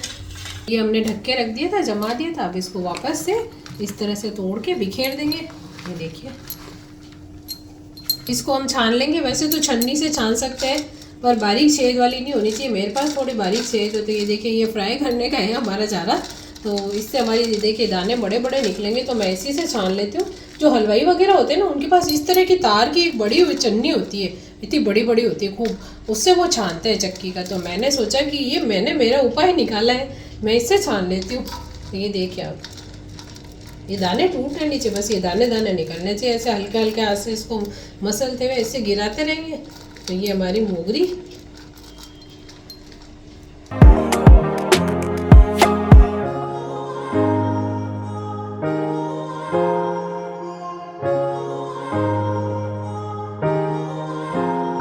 ये हमने ढक के रख दिया था, जमा दिया था। अब इसको वापस से इस तरह से तोड़ के बिखेर देंगे। ये देखिए, इसको हम छान लेंगे। वैसे तो छन्नी से छान सकते हैं, पर बारीक छेद वाली नहीं होनी चाहिए। मेरे पास थोड़ी बारीक छेद होती है। ये देखिए, ये फ्राई करने का है हमारा चारा, तो इससे हमारी देखिए दाने बड़े बड़े निकलेंगे। तो मैं इसी से छान लेती हूँ। जो हलवाई वगैरह होते हैं ना, उनके पास इस तरह की तार की एक बड़ी हुई चन्नी होती है, इतनी बड़ी बड़ी होती है खूब, उससे वो छानते हैं चक्की का। तो मैंने सोचा कि ये मैंने मेरा उपाय निकाला है, मैं इससे छान लेती हूँ। तो ये देखिए आप, ये दाने टूटने नीचे, बस ये दाने दाने निकलने चाहिए। ऐसे हल्के हल्के हाथ से इसको मसलते हुए इससे गिराते रहेंगे। तो ये हमारी मोगरी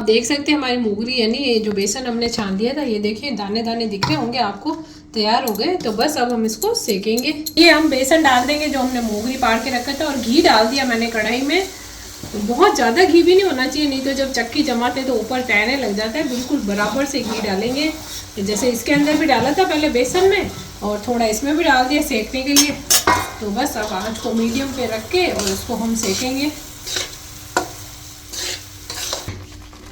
देख सकते हैं हमारी मोगरी यानी ये जो बेसन हमने छान दिया था, ये देखिए दाने दाने दिख रहे होंगे आपको, तैयार हो गए। तो बस अब हम इसको सेकेंगे। ये हम बेसन डाल देंगे जो हमने मोगरी पाड़ के रखा था, और घी डाल दिया मैंने कढ़ाई में। तो बहुत ज़्यादा घी भी नहीं होना चाहिए, नहीं तो जब चक्की जमाते तो ऊपर तैरने लग जाता है। बिल्कुल बराबर से घी डालेंगे, जैसे इसके अंदर भी डाला था पहले बेसन में, और थोड़ा इसमें भी डाल दिया सेकने के लिए। तो बस अब आँच को मीडियम पे रख के और इसको हम सेकेंगे।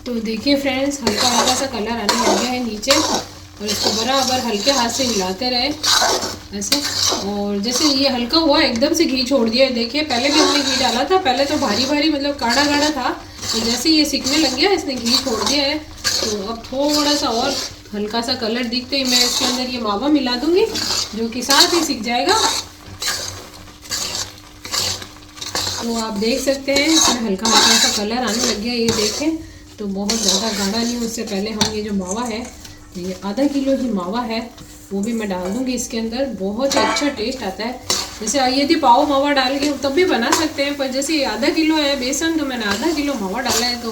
तो देखिए फ्रेंड्स, हल्का हल्का सा कलर आने लग गया है नीचे, और इसको बराबर हल्के हाथ से हिलाते रहे ऐसे। और जैसे ये हल्का हुआ एकदम से घी छोड़ दिया है। देखिए पहले भी हमने घी डाला था, पहले तो भारी भारी मतलब गाढ़ा गाढ़ा था, तो जैसे ये सिकने लग गया इसने घी छोड़ दिया है। तो अब थोड़ा सा और हल्का सा कलर दिखते ही मैं इसके अंदर ये मावा मिला दूंगी, जो कि साथ ही सिक जाएगा। तो आप देख सकते हैं इसमें हल्का हल्का सा कलर आने लग गया, ये देखें। तो बहुत ज़्यादा गाढ़ा नहीं, उससे पहले हम ये जो मावा है, ये आधा किलो ही मावा है, वो भी मैं डाल दूँगी इसके अंदर। बहुत ही अच्छा टेस्ट आता है जैसे यदि पाव मावा डाल के तब भी बना सकते हैं, पर जैसे आधा किलो है बेसन तो मैंने आधा किलो मावा डाला है, तो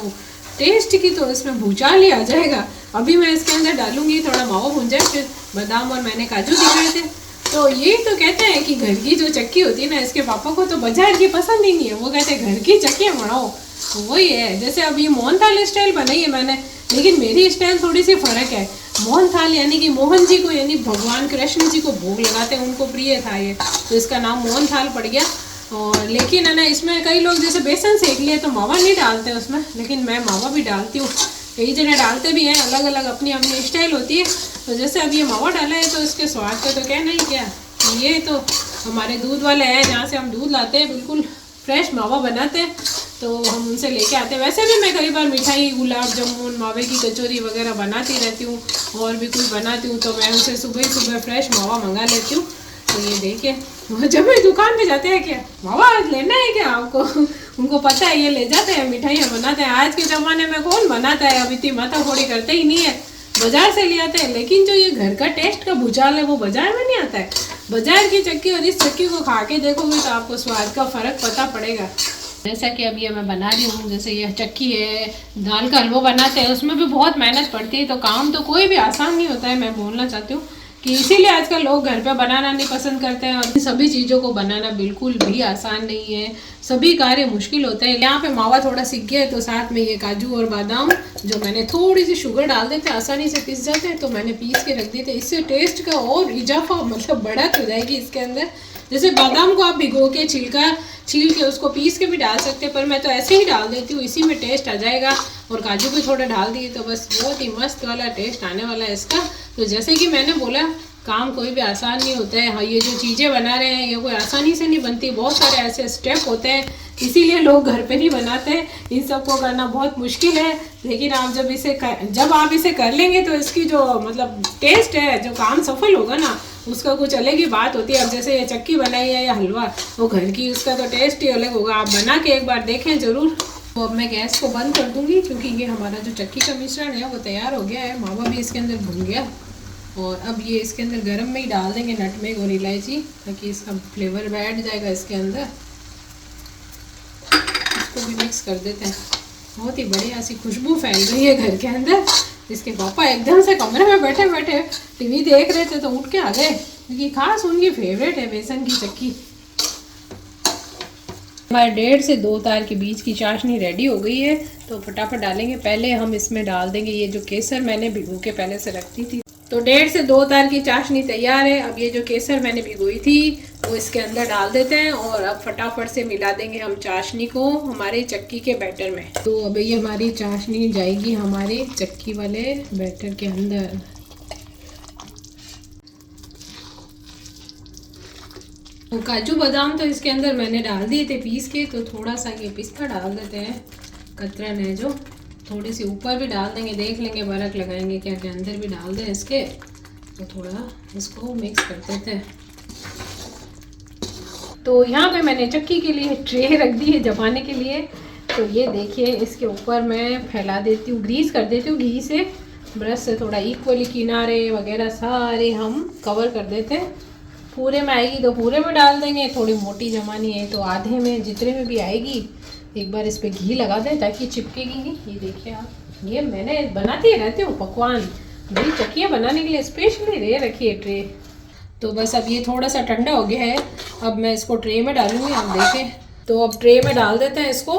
टेस्ट की तो इसमें भूचाल ही आ जाएगा। अभी मैं इसके अंदर डालूंगी थोड़ा मावा भून जाए, फिर बादाम और मैंने काजू दिखाए थे। तो ये तो कहते हैं कि घर की जो चक्की होती है ना, इसके पापा को तो बाजार की पसंद ही नहीं है, वो कहते हैं घर की चक्कियाँ बनाओ। तो वही है, जैसे अब ये मोहन थाल स्टाइल बनाई है मैंने, लेकिन मेरी स्टाइल थोड़ी सी फ़र्क है। मोहन थाल यानी कि मोहन जी को, यानी भगवान कृष्ण जी को भोग लगाते हैं, उनको प्रिय था ये, तो इसका नाम मोहन थाल पड़ गया। और लेकिन है ना, इसमें कई लोग जैसे बेसन सेक लिए तो मावा नहीं डालते उसमें, लेकिन मैं मावा भी डालती हूँ। कई जने डालते भी हैं, अलग अलग अपनी अपनी स्टाइल होती है। तो जैसे अब ये मावा डाला है तो इसके स्वाद का तो कहना ही क्या। ये तो हमारे दूध वाले हैं, जहाँ से हम दूध लाते हैं, बिल्कुल फ्रेश मावा बनाते हैं, तो हम उनसे लेके आते हैं। वैसे भी मैं कई बार मिठाई, गुलाब जामुन, मावे की कचौरी वगैरह बनाती रहती हूँ, और भी कुछ बनाती हूँ, तो मैं उनसे सुबह सुबह फ्रेश मावा मंगा लेती हूँ। तो ये देखिए, जब भी दुकान पे जाते हैं, क्या मावा लेना है क्या आपको, उनको पता है ये ले जाते हैं, मिठाइयाँ बनाते हैं। आज के ज़माने में कौन बनाता है, अब इतनी माथाफोड़ी करते ही नहीं है, बाजार से ले आते हैं। लेकिन जो ये घर का टेस्ट का भूचाल है वो बाजार में नहीं आता है। बाजार की चक्की और इस चक्की को खा के देखोगे तो आपको स्वाद का फ़र्क पता पड़ेगा। जैसा कि अभी मैं बना रही हूँ, जैसे ये चक्की है, दाल का हलवा बनाते हैं, उसमें भी बहुत मेहनत पड़ती है, तो काम तो कोई भी आसान नहीं होता है। मैं बोलना चाहती हूँ कि इसीलिए आजकल लोग घर पे बनाना नहीं पसंद करते हैं, और सभी चीज़ों को बनाना बिल्कुल भी आसान नहीं है, सभी कार्य मुश्किल होते हैं। यहाँ पे मावा थोड़ा सीख गया है, तो साथ में ये काजू और बादाम जो मैंने थोड़ी सी शुगर डाल देते आसानी से पिस जाते हैं, तो मैंने पीस के रख दिए थे। इससे टेस्ट का और इजाफा मतलब बढ़त हो जाएगी इसके अंदर। जैसे बादाम को आप भिगो के छील के उसको पीस के भी डाल सकते हैं, पर मैं तो ऐसे ही डाल देती हूँ, इसी में टेस्ट आ जाएगा। और काजू भी थोड़ा डाल दिए तो बस बहुत ही मस्त वाला टेस्ट आने वाला है इसका। तो जैसे कि मैंने बोला, काम कोई भी आसान नहीं होता है। हाँ, ये जो चीज़ें बना रहे हैं ये कोई आसानी से नहीं बनती, बहुत सारे ऐसे स्टेप होते हैं, इसीलिए लोग घर पे नहीं बनाते। इन सबको करना बहुत मुश्किल है, लेकिन आप जब आप इसे कर लेंगे तो इसकी जो मतलब टेस्ट है, जो काम सफल होगा ना, उसका कुछ अलग ही बात होती है। अब जैसे ये चक्की बनाई है या हलवा, वो घर की, उसका तो टेस्ट ही अलग होगा। आप बना के एक बार देखें ज़रूर। तो अब मैं गैस को बंद कर दूंगी, क्योंकि ये हमारा जो चक्की का मिश्रण है वो तैयार हो गया है, मावा भी इसके अंदर भुन गया। और अब ये इसके अंदर गरम में ही डाल देंगे नटमेग और इलायची, ताकि इसका फ्लेवर बैठ जाएगा इसके अंदर। इसको भी मिक्स कर देते हैं। बहुत ही बढ़िया सी खुशबू फैल रही है घर के अंदर। इसके पापा एकदम से कमरे में बैठे बैठे टीवी देख रहे थे तो उठ के आ गए, क्योंकि खास उनकी फेवरेट है बेसन की चक्की। हमारे 1.5 से 2 तार के बीच की चाशनी रेडी हो गई है, तो फटाफट डालेंगे। पहले हम इसमें डाल देंगे ये जो केसर मैंने भिगो के पहले से रखती थी। तो 1.5 से 2 तार की चाशनी तैयार है। अब ये जो केसर मैंने भिगोई थी वो इसके अंदर डाल देते हैं, और अब फटाफट से मिला देंगे हम चाशनी को हमारे चक्की के बैटर में। तो अब ये हमारी चाशनी जाएगी हमारे चक्की वाले बैटर के अंदर। तो काजू बादाम तो इसके अंदर मैंने डाल दिए थे पीस के, तो थोड़ा सा ये पिस्ता डाल देते हैं, कतरन है जो, थोड़ी सी ऊपर भी डाल देंगे, देख लेंगे, बरक लगाएंगे क्या के अंदर भी डाल दें इसके। तो थोड़ा इसको मिक्स कर देते हैं। तो यहाँ पे मैंने चक्की के लिए ट्रे रख दी है जमाने के लिए। तो ये देखिए, इसके ऊपर मैं फैला देती हूँ, ग्रीस कर देती हूँ घी से, ब्रश से थोड़ा इक्वली किनारे वगैरह सारे हम कवर कर देते हैं। पूरे में आएगी तो पूरे में डाल देंगे, थोड़ी मोटी जमानी है तो आधे में, जितने में भी आएगी एक बार इस पर घी लगा दें ताकि चिपकेगी नहीं। ये देखिए आप, ये मैंने बनाती रहती हूँ पकवान, भाई चक्कियाँ बनाने के लिए स्पेशली ले रखी है ट्रे। तो बस अब ये थोड़ा सा ठंडा हो गया है, अब मैं इसको ट्रे में डालूंगी, आप देखें। तो अब ट्रे में डाल देते हैं इसको।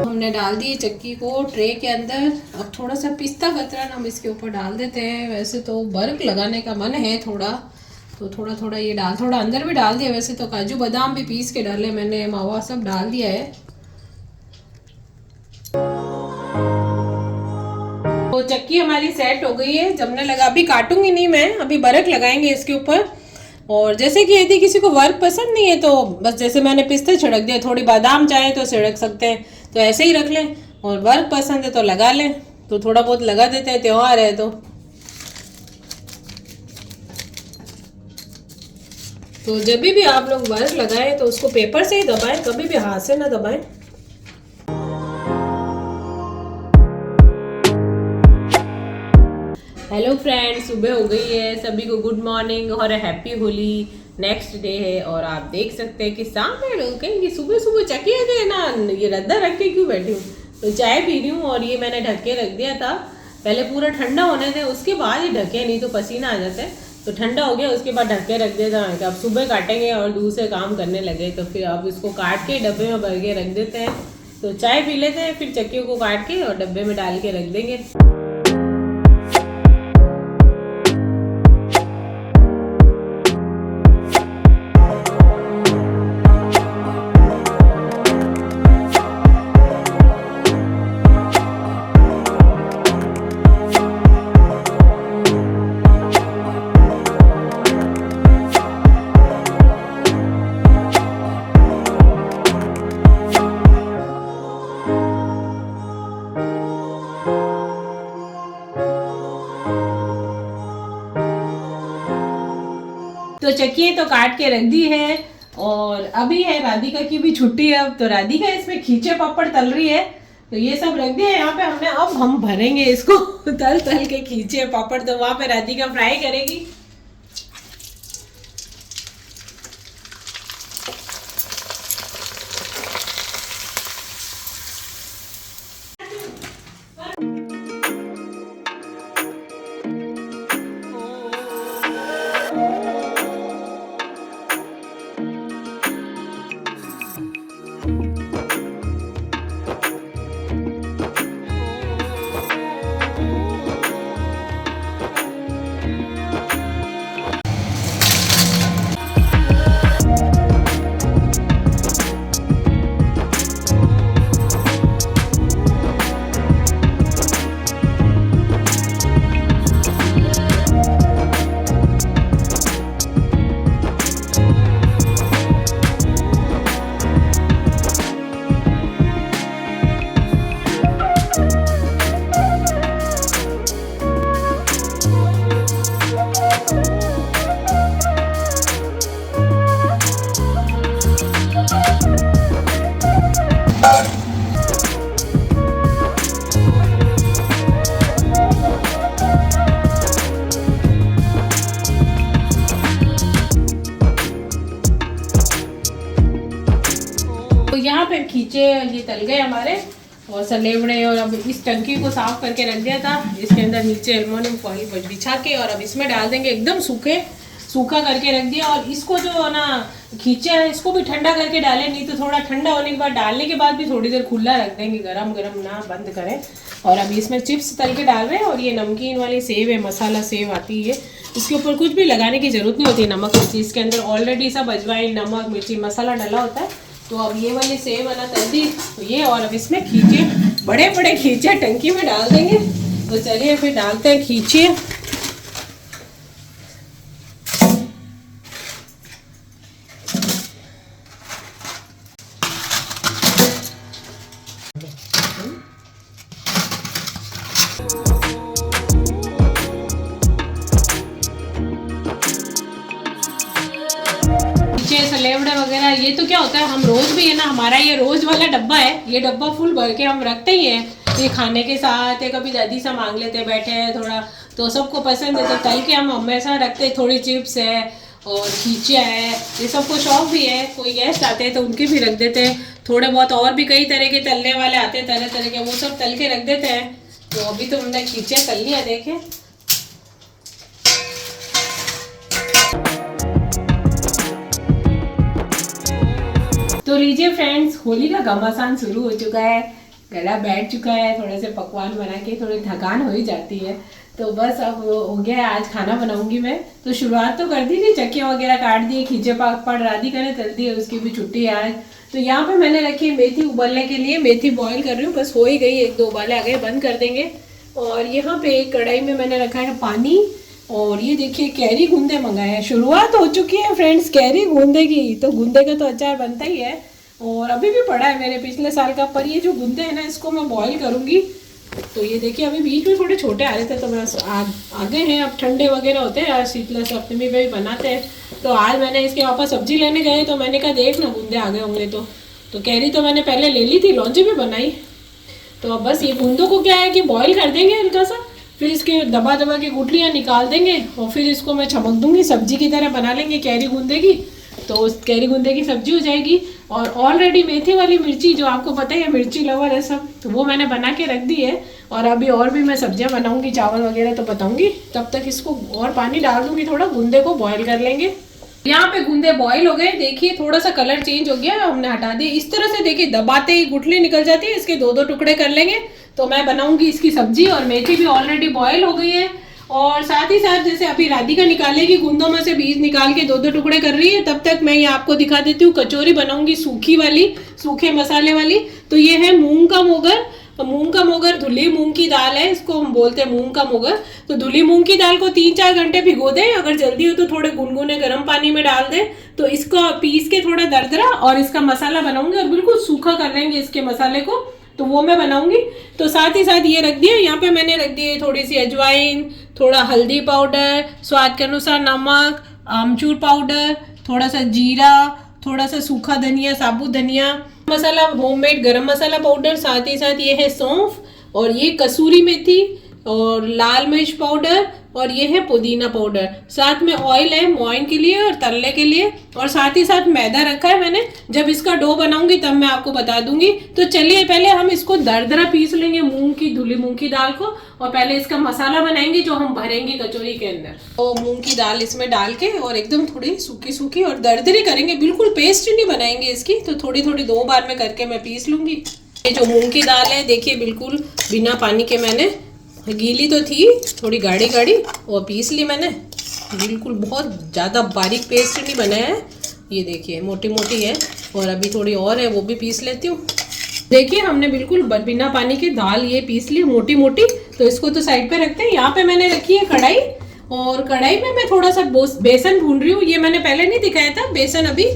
हमने डाल दिए चक्की को ट्रे के अंदर। अब थोड़ा सा पिस्ता कतरन हम इसके ऊपर डाल देते हैं। वैसे तो बर्क लगाने का मन है थोड़ा, तो थोड़ा थोड़ा ये थोड़ा अंदर भी डाल दिया। वैसे तो काजू बादाम भी पीस के डाले मैंने, मावा सब डाल दिया है। तो चक्की हमारी सेट हो गई है, जमने लगा। अभी काटूंगी नहीं मैं, अभी बर्क लगाएंगे इसके ऊपर। और जैसे कि यदि किसी को वर्क पसंद नहीं है तो बस जैसे मैंने पिस्ते छिड़क दिए, थोड़ी बादाम चाहे तो छिड़क सकते हैं, तो ऐसे ही रख लें। और वर्क पसंद है तो लगा लें, तो थोड़ा बहुत लगा देते हैं, त्योहार है तो जब भी आप लोग वर्क लगाएं तो उसको पेपर से ही दबाएं, कभी भी हाथ से ना दबाएं। हेलो फ्रेंड्स, सुबह हो गई है, सभी को गुड मॉर्निंग और हैप्पी होली। नेक्स्ट डे है और आप देख सकते हैं कि सामने लोग कहेंगे सुबह सुबह चकिए थे ना, ये रद्दा रख के क्यों बैठी हूँ। तो चाय पी रही हूँ और ये मैंने ढक के रख दिया था, पहले पूरा ठंडा होने थे उसके बाद ही ढके, नहीं तो पसीना आ जाता है। तो ठंडा हो गया उसके बाद ढक के रख देता है कि अब सुबह काटेंगे और दूसरे काम करने लगे। तो फिर अब इसको काट के डब्बे में भर के रख देते हैं। तो चाय पी लेते हैं, फिर चक्कियों को काट के और डब्बे में डाल के रख देंगे। तो चक्की तो काट के रख दी है और अभी है राधिका की भी छुट्टी है। अब तो राधिका इसमें खींचे पापड़ तल रही है, तो ये सब रख दिया है यहाँ पे हमने। अब हम भरेंगे इसको तल तल के खींचे पापड़, तो वहां पे राधिका फ्राई करेगी। तो यहाँ पे खींचे ये तल गए हमारे और सलेवड़े, और अब इस टंकी को साफ करके रख दिया था। इसके अंदर नीचे एल्युमिनियम फॉइल बिछा के और अब इसमें डाल देंगे, एकदम सूखा करके रख दिया। और इसको जो ना खींचे है इसको भी ठंडा करके डालें, नहीं तो थोड़ा ठंडा होने के बाद डालने के बाद भी थोड़ी देर खुला रख देंगे, गरम गरम ना बंद करें। और अभी इसमें चिप्स तल के डाल रहे हैं और ये नमकीन वाली सेव है, मसाला सेव आती है, इसके ऊपर कुछ भी लगाने की जरूरत नहीं होती। नमक मिर्ची इसके अंदर ऑलरेडी सब अजवाइन नमक मिर्ची मसाला डला होता है। तो अब ये वाली सेव वाला तल दी तो ये, और अब इसमें खींचे बड़े बड़े खींचे टंकी में डाल देंगे। तो चलिए फिर डालते हैं खींचे। सलेवड़े वगैरह ये तो क्या होता है, हम रोज भी है ना, हमारा ये रोज वाला डब्बा है, ये डब्बा फुल भर के हम रखते ही हैं। ये खाने के साथ है, कभी दादी से मांग लेते बैठे हैं थोड़ा, तो सबको पसंद है, तो तल के हम हमेशा रखते हैं। थोड़ी चिप्स है और खींचा है, ये सबको शौक भी है। कोई गेस्ट आते हैं तो उनके भी रख देते हैं। थोड़े बहुत और भी कई तरह के तलने वाले आते हैं तरह तरह के, वो सब तल के रख देते हैं। तो अभी तो हमने खींचे तल लिया, देखें। तो लीजिए फ्रेंड्स, होली का घमासान शुरू हो चुका है, गला बैठ चुका है। थोड़े से पकवान बना के थोड़ी थकान हो ही जाती है, तो बस अब हो गया है। आज खाना बनाऊंगी मैं, तो शुरुआत तो कर दी थी, चक्कियाँ वगैरह काट दिए, खींचे पापड़ राधिका ने तल दिए, उसकी भी छुट्टी है आज। तो यहाँ पे मैंने रखी मेथी उबलने के लिए, मेथी बॉईल कर रही हूँ, बस हो ही गई, 1-2 उबाले आ गए, बंद कर देंगे। और यहाँ पे एक कढ़ाई में मैंने रखा है पानी, और ये देखिए कैरी गूंदे मंगाए हैं। शुरुआत हो चुकी है फ्रेंड्स कैरी गूंदे की, तो गूंदे का तो अचार बनता ही है और अभी भी पड़ा है मेरे पिछले साल का। पर ये जो गूंदे हैं ना, इसको मैं बॉईल करूँगी। तो ये देखिए अभी बीच में थोड़े छोटे आ रहे थे, तो मैं आगे हैं, अब ठंडे वगैरह होते हैं, आज शीतला सप्तमी में भी बनाते हैं। तो आज मैंने इसके पापा सब्जी लेने गए, तो मैंने कहा देख ना गूंदे आ गए होंगे। तो कैरी तो मैंने पहले ले ली थी, लौंजी भी बनाई। तो अब बस ये गूंदों को क्या है कि बॉईल कर देंगे हल्का सा, फिर इसके दबा दबा के गुठलियाँ निकाल देंगे और फिर इसको मैं चमक दूंगी, सब्जी की तरह बना लेंगे कैरी गूंदे की। तो उस कैरी गूंदे की सब्जी हो जाएगी। और ऑलरेडी मेथी वाली मिर्ची, जो आपको पता है मिर्ची लवर है सब, तो वो मैंने बना के रख दी है। और अभी और भी मैं सब्जियां बनाऊंगी, चावल वगैरह तो बताऊंगी। तब तक इसको और पानी डाल दूंगी, थोड़ा गूंदे को बॉईल कर लेंगे। यहाँ पे गूंदे बॉईल हो गए, देखिए थोड़ा सा कलर चेंज हो गया, हमने हटा दिए। इस तरह से देखिए दबाते ही गुठली निकल जाती है। इसके 2-2 टुकड़े कर लेंगे तो मैं बनाऊंगी इसकी सब्जी। और मेथी भी ऑलरेडी बॉईल हो गई है। और साथ ही साथ जैसे अभी राधिका निकालेगी गूंदों में से बीज निकाल के 2-2 टुकड़े कर रही है, तब तक मैं ये आपको दिखा देती हूँ। कचौरी बनाऊंगी सूखी वाली, सूखे मसाले वाली। तो ये है मूंग का मोगर। मूंग का मोगर धुली मूंग की दाल है, इसको हम बोलते हैं मूंग का मोगर। तो धुली मूंग की दाल को 3-4 घंटे भिगो दें, अगर जल्दी हो तो थोड़े गुनगुने गर्म पानी में डाल दें। तो इसको पीस के थोड़ा दरदरा और इसका मसाला बनाऊंगी और बिल्कुल सूखा कर लेंगे इसके मसाले को, तो वो मैं बनाऊंगी। तो साथ ही साथ ये रख दिया, यहाँ पे मैंने रख दिए थोड़ी सी अजवाइन, थोड़ा हल्दी पाउडर, स्वाद के अनुसार नमक, आमचूर पाउडर, थोड़ा सा जीरा, थोड़ा सा सूखा धनिया, साबुत धनिया मसाला, होममेड गरम मसाला पाउडर। साथ ही साथ ये है सौंफ और ये कसूरी मेथी और लाल मिर्च पाउडर और ये है पुदीना पाउडर। साथ में ऑयल है मोइन के लिए और तलने के लिए। और साथ ही साथ मैदा रखा है मैंने, जब इसका डो बनाऊंगी तब मैं आपको बता दूंगी। तो चलिए पहले हम इसको दरदरा पीस लेंगे धुली मूंग की दाल को, और पहले इसका मसाला बनाएंगे जो हम भरेंगे कचौरी के अंदर। तो मूंग की दाल इसमें डाल के और एकदम थोड़ी सूखी सूखी और दरदरी करेंगे, बिल्कुल पेस्ट नहीं बनाएंगे इसकी। तो थोड़ी थोड़ी 2 बार में करके मैं पीस लूंगी। ये जो मूंग की दाल है देखिए बिल्कुल बिना पानी के, मैंने गीली तो थी थोड़ी गाढ़ी गाढ़ी, और पीस ली मैंने। बिल्कुल बहुत ज़्यादा बारीक पेस्ट नहीं बनाया है, ये देखिए मोटी मोटी है। और अभी थोड़ी और है, वो भी पीस लेती हूँ। देखिए हमने बिल्कुल बिना पानी के दाल ये पीस ली मोटी मोटी। तो इसको तो साइड पे रखते हैं। यहाँ पे मैंने रखी है कढ़ाई, और कढ़ाई में मैं थोड़ा सा बेसन भून रही हूँ। ये मैंने पहले नहीं दिखाया था बेसन अभी।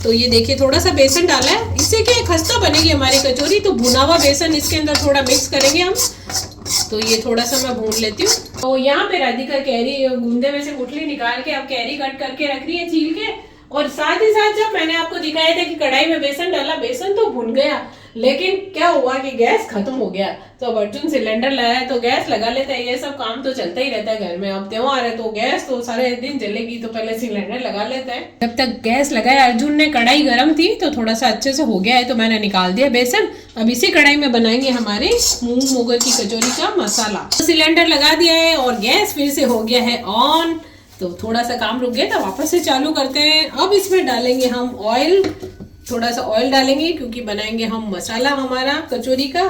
तो ये देखिए थोड़ा सा बेसन डाला है, इससे क्या खस्ता बनेगी हमारी कचौरी। तो भुना हुआ बेसन इसके अंदर थोड़ा मिक्स करेंगे हम। तो ये थोड़ा सा मैं भून लेती हूँ। तो यहाँ पे राधिका कैरी गूंदे में से गुठली निकाल के अब कैरी कट करके रख रही है छील के। और साथ ही साथ जब मैंने आपको दिखाया था कि कढ़ाई में बेसन डाला, बेसन तो भुन गया, लेकिन क्या हुआ कि गैस खत्म हो गया। तो अब अर्जुन सिलेंडर लाया है तो गैस लगा लेता है। ये सब काम तो चलता ही रहता है घर में। अब त्योहार है तो गैस तो सारे दिन जलेगी, तो पहले सिलेंडर लगा लेता है। जब तक गैस लगाया अर्जुन ने, कढ़ाई गर्म थी तो थोड़ा सा अच्छे से हो गया है, तो मैंने निकाल दिया बेसन। अब इसी कढ़ाई में बनाएंगे हमारे मूंग मोगर की कचौरी का मसाला। तो सिलेंडर लगा दिया है और गैस फिर से हो गया है ऑन। तो थोड़ा सा काम रुक गया था, वापस से चालू करते हैं। अब इसमें डालेंगे हम ऑयल, थोड़ा सा ऑयल डालेंगे क्योंकि बनाएंगे हम मसाला हमारा कचौरी का।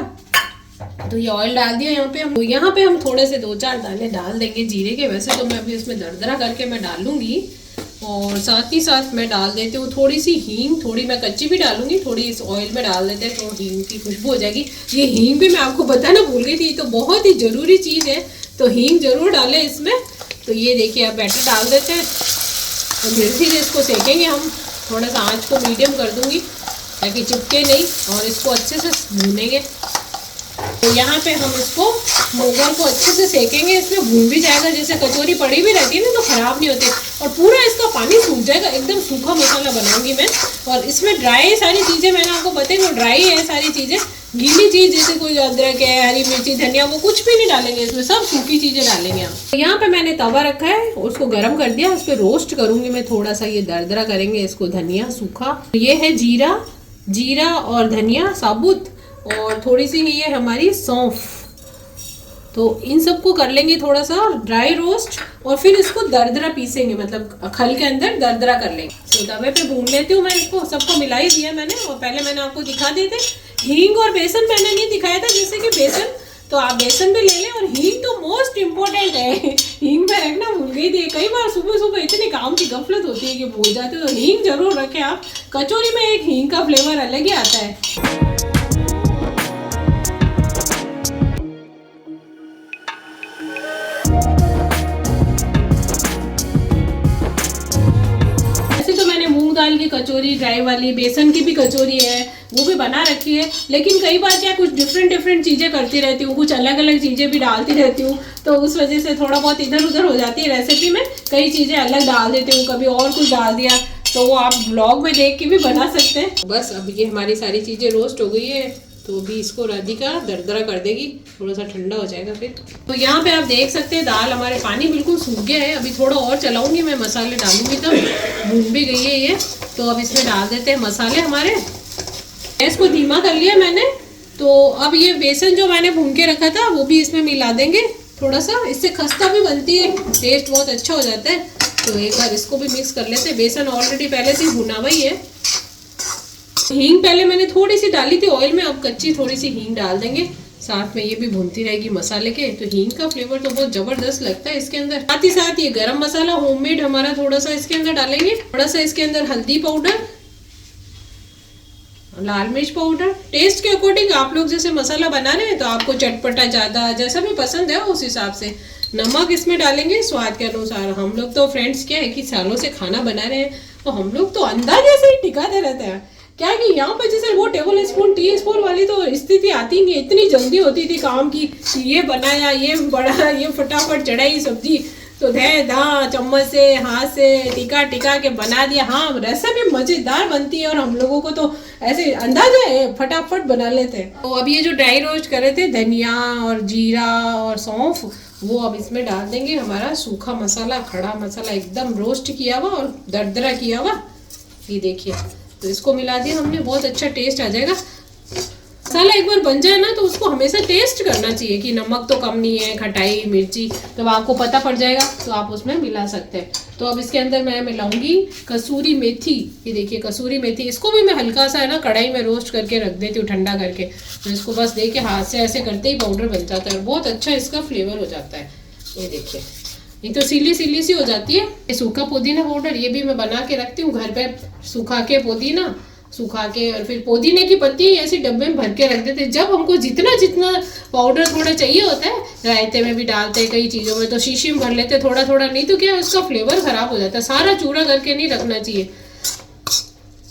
तो ये ऑयल डाल दिया यहाँ पे हम। तो यहाँ पे हम थोड़े से 2-4 दाने डाल देंगे जीरे के। वैसे तो मैं अभी इसमें दरदरा करके मैं डाल लूँगी। और साथ ही साथ मैं डाल देती हूँ थोड़ी सी हींग, थोड़ी मैं कच्ची भी डालूंगी, थोड़ी इस ऑयल में डाल देते हैं तो हींग की खुशबू हो जाएगी। ये हींग भी मैं आपको बताना भूल गई थी, तो बहुत ही ज़रूरी चीज़ है, तो हींग ज़रूर डालें इसमें। तो ये देखिए अब बैटर डाल देते हैं और धीरे धीरे इसको सेकेंगे हम। थोड़ा सा आंच को मीडियम कर दूंगी ताकि चिपके नहीं, और इसको अच्छे से भूनेंगे। तो यहाँ पे हम इसको मोगर को अच्छे से सेकेंगे, इसमें भून भी जाएगा। जैसे कचौरी पड़ी भी रहती है ना तो खराब नहीं होती, और पूरा इसका पानी सूख जाएगा। एकदम सूखा मसाला बनाऊंगी मैं। और इसमें ड्राई सारी चीज़ें मैंने आपको बताई, वो ड्राई है सारी चीज़ें। गीली चीज़ जैसे कोई अदरक है, हरी मिर्ची, धनिया, वो कुछ भी नहीं डालेंगे इसमें, सब सूखी चीज़ें डालेंगे हम। तो यहाँ पे मैंने तवा रखा है, उसको गर्म कर दिया, उस पर रोस्ट करूंगी मैं थोड़ा सा। ये दरदरा करेंगे इसको, धनिया सूखा, ये है जीरा और धनिया साबुत, और थोड़ी सी ये हमारी सौंफ। तो इन सबको कर लेंगे थोड़ा सा ड्राई रोस्ट, और फिर इसको दरदरा पीसेंगे, मतलब खल के अंदर दरदरा कर लेंगे। तो तवे पे भून लेती हूँ मैं इसको। सबको मिला ही दिया मैंने, और पहले मैंने आपको दिखा दिए थे। हींग और बेसन मैंने नहीं दिखाया था, जैसे कि बेसन तो आप बेसन भी ले लें, और हींग तो मोस्ट इम्पोर्टेंट है। हींग में रखना भूल गई थी। कई बार सुबह सुबह इतने काम की गफलत होती है कि भूल जाते हो, तो हींग जरूर रखें आप। कचौरी में एक हींग का फ्लेवर अलग ही आता है। दाल की कचौरी, ड्राई वाली, बेसन की भी कचौरी है, वो भी बना रखी है। लेकिन कई बार क्या कुछ डिफरेंट चीज़ें करती रहती हूँ, कुछ अलग अलग चीज़ें भी डालती रहती हूँ, तो उस वजह से थोड़ा बहुत इधर उधर हो जाती है रेसिपी में। कई चीज़ें अलग डाल देती हूँ, कभी और कुछ डाल दिया, तो वो आप ब्लॉग में देख के भी बना सकते हैं। बस अब ये हमारी सारी चीज़ें रोस्ट हो गई है, तो अभी इसको राधिका दरदरा कर देगी, थोड़ा सा ठंडा हो जाएगा फिर। तो यहाँ पे आप देख सकते हैं दाल हमारे पानी बिल्कुल सूख गया है। अभी थोड़ा और चलाऊंगी मैं, मसाले डालूंगी तब भून भी गई है ये। तो अब इसमें डाल देते हैं मसाले हमारे। गैस को धीमा कर लिया मैंने। तो अब ये बेसन जो मैंने भून के रखा था वो भी इसमें मिला देंगे थोड़ा सा, इससे खस्ता भी बनती है, टेस्ट बहुत अच्छा हो जाता है। तो एक बार इसको भी मिक्स कर लेते हैं। बेसन ऑलरेडी पहले से भुना हुआ ही है। हींग पहले मैंने थोड़ी सी डाली थी ऑयल में, अब कच्ची थोड़ी सी हींग डाल देंगे, साथ में ये भी भूनती रहेगी मसाले के। तो हींग का फ्लेवर तो बहुत जबरदस्त लगता है इसके अंदर। साथ ही साथ ये गरम मसाला होममेड हमारा थोड़ा सा इसके अंदर डालेंगे, थोड़ा सा इसके अंदर हल्दी पाउडर, लाल मिर्च पाउडर, टेस्ट के अकॉर्डिंग आप लोग जैसे मसाला बना रहे हैं तो आपको चटपटा ज्यादा जैसा भी पसंद है उस हिसाब से। नमक इसमें डालेंगे स्वाद के अनुसार। हम लोग तो फ्रेंड्स क्या है कि सालों से खाना बना रहे हैं, तो हम लोग तो अंदाजे से ही टिकाते रहते हैं। क्या है कि यहाँ पर जैसे वो टेबल स्पून टी स्पून वाली तो स्थिति आती नहीं, इतनी जल्दी होती थी काम की, ये बनाया, ये बढ़ा, ये फटाफट चढ़ाई सब्जी, तो धे धा चम्मच से हाथ से टिका टिका के बना दिया। हाँ, रेसिपी मजेदार बनती है और हम लोगों को तो ऐसे अंदाजा है, फटाफट बना लेते हैं। तो अब ये जो ड्राई रोस्ट करे थे धनिया और जीरा और सौंफ, वो अब इसमें डाल देंगे। हमारा सूखा मसाला, खड़ा मसाला एकदम रोस्ट किया हुआ और दरदरा किया हुआ, ये देखिए। तो इसको मिला दिया हमने, बहुत अच्छा टेस्ट आ जाएगा। मसाला एक बार बन जाए ना तो उसको हमेशा टेस्ट करना चाहिए कि नमक तो कम नहीं है, खटाई मिर्ची, तो आपको पता पड़ जाएगा तो आप उसमें मिला सकते हैं। तो अब इसके अंदर मैं मिलाऊंगी कसूरी मेथी। ये देखिए कसूरी मेथी, इसको भी मैं हल्का सा है ना कढ़ाई में रोस्ट करके रख देती हूँ ठंडा करके। तो इसको बस देखिए हाथ से ऐसे करते ही पाउडर बन जाता है और बहुत अच्छा इसका फ्लेवर हो जाता है। ये देखिए, ये तो सिली सिली सी हो जाती है। ये सूखा पुदीना पाउडर, ये भी मैं बना के रखती हूँ घर पे, सूखा के पुदीना सुखा के, और फिर पुदीने की पत्ती ऐसे डब्बे में भर के रख देते। जब हमको जितना जितना पाउडर थोड़ा चाहिए होता है, रायते में भी डालते हैं, कई चीज़ों में तो शीशी में भर लेते हैं थोड़ा थोड़ा, नहीं तो क्या उसका फ्लेवर खराब हो जाता है। सारा चूरा करके नहीं रखना चाहिए।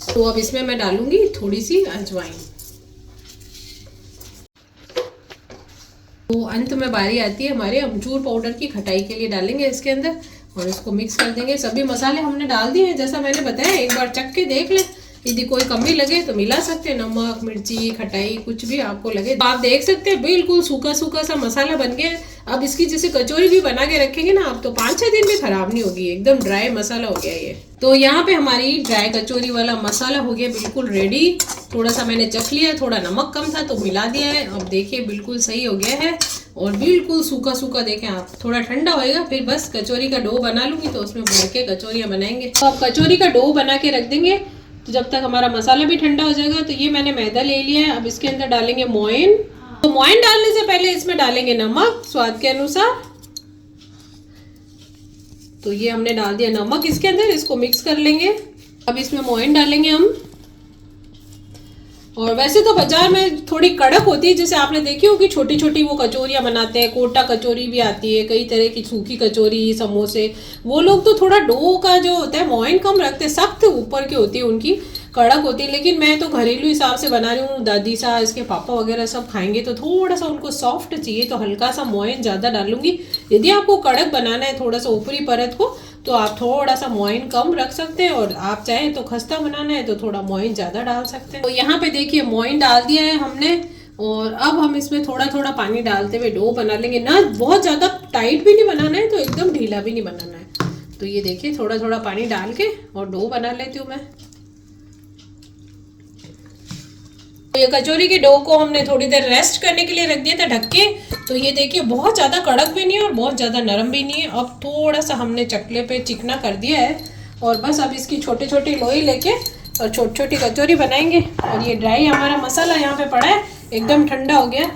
तो अब इसमें मैं डालूंगी थोड़ी सी अजवाइन। तो अंत में बारी आती है हमारे अमचूर पाउडर की, खटाई के लिए डालेंगे इसके अंदर और इसको मिक्स कर देंगे। सभी मसाले हमने डाल दिए हैं जैसा मैंने बताया, एक बार चख के देख ले, यदि कोई कमी लगे तो मिला सकते हैं, नमक मिर्ची खटाई कुछ भी आपको लगे। तो आप देख सकते हैं बिल्कुल सूखा सूखा सा मसाला बन गया। अब इसकी जैसे कचौरी भी बना के रखेंगे ना आप, तो 5-6 दिन भी खराब नहीं होगी, एकदम ड्राई मसाला हो गया ये। तो यहाँ पे हमारी ड्राई कचौरी वाला मसाला हो गया बिल्कुल रेडी। थोड़ा सा मैंने चख लिया, थोड़ा नमक कम था तो मिला दिया है। अब देखिए बिल्कुल सही हो गया है और बिल्कुल सूखा सूखा देखें आप। थोड़ा ठंडा होएगा फिर बस कचौरी का डो बना लूंगी, तो उसमें भर के कचौरियाँ बनाएंगे। तो अब कचौरी का डो बना के रख देंगे, तो जब तक हमारा मसाला भी ठंडा हो जाएगा। तो ये मैंने मैदा ले लिया है, अब इसके अंदर डालेंगे मोइन। तो मोइन डालने से पहले इसमें डालेंगे नमक स्वाद के अनुसार। तो ये हमने डाल दिया नमक इसके अंदर, इसको मिक्स कर लेंगे। अब इसमें मोइन डालेंगे हम। और वैसे तो बाजार में थोड़ी कड़क होती है, जैसे आपने देखी होगी छोटी छोटी वो कचौरियाँ बनाते हैं, कोटा कचौरी भी आती है, कई तरह की सूखी कचौरी, समोसे, वो लोग तो थोड़ा डो का जो होता है मोइन कम रखते हैं, सख्त ऊपर की होती है उनकी, कड़क होती है। लेकिन मैं तो घरेलू हिसाब से बना रही हूँ, दादी सा इसके पापा वगैरह सब खाएंगे तो थोड़ा सा उनको सॉफ्ट चाहिए, तो हल्का सा मोइन ज़्यादा डालूंगी। यदि आपको कड़क बनाना है थोड़ा सा ऊपरी परत को, तो आप थोड़ा सा मोइन कम रख सकते हैं, और आप चाहें तो खस्ता बनाना है तो थोड़ा मोइन ज़्यादा डाल सकते हैं। तो यहाँ पे देखिए मोइन डाल दिया है हमने, और अब हम इसमें थोड़ा थोड़ा पानी डालते हुए डो बना लेंगे। ना बहुत ज़्यादा टाइट भी नहीं बनाना है, तो एकदम ढीला भी नहीं बनाना है। तो ये देखिए थोड़ा थोड़ा पानी डाल के और डो बना लेती हूँ मैं। तो ये कचौरी के डो को हमने थोड़ी देर रेस्ट करने के लिए रख दिया था ढक के। तो ये देखिए बहुत ज़्यादा कड़क भी नहीं है और बहुत ज़्यादा नरम भी नहीं है। अब थोड़ा सा हमने चकले पे चिकना कर दिया है, और बस अब इसकी छोटी छोटी लोई लेके और छोटी छोटी कचौरी बनाएंगे। और ये ड्राई हमारा मसाला यहाँ पे पड़ा है, एकदम ठंडा हो गया।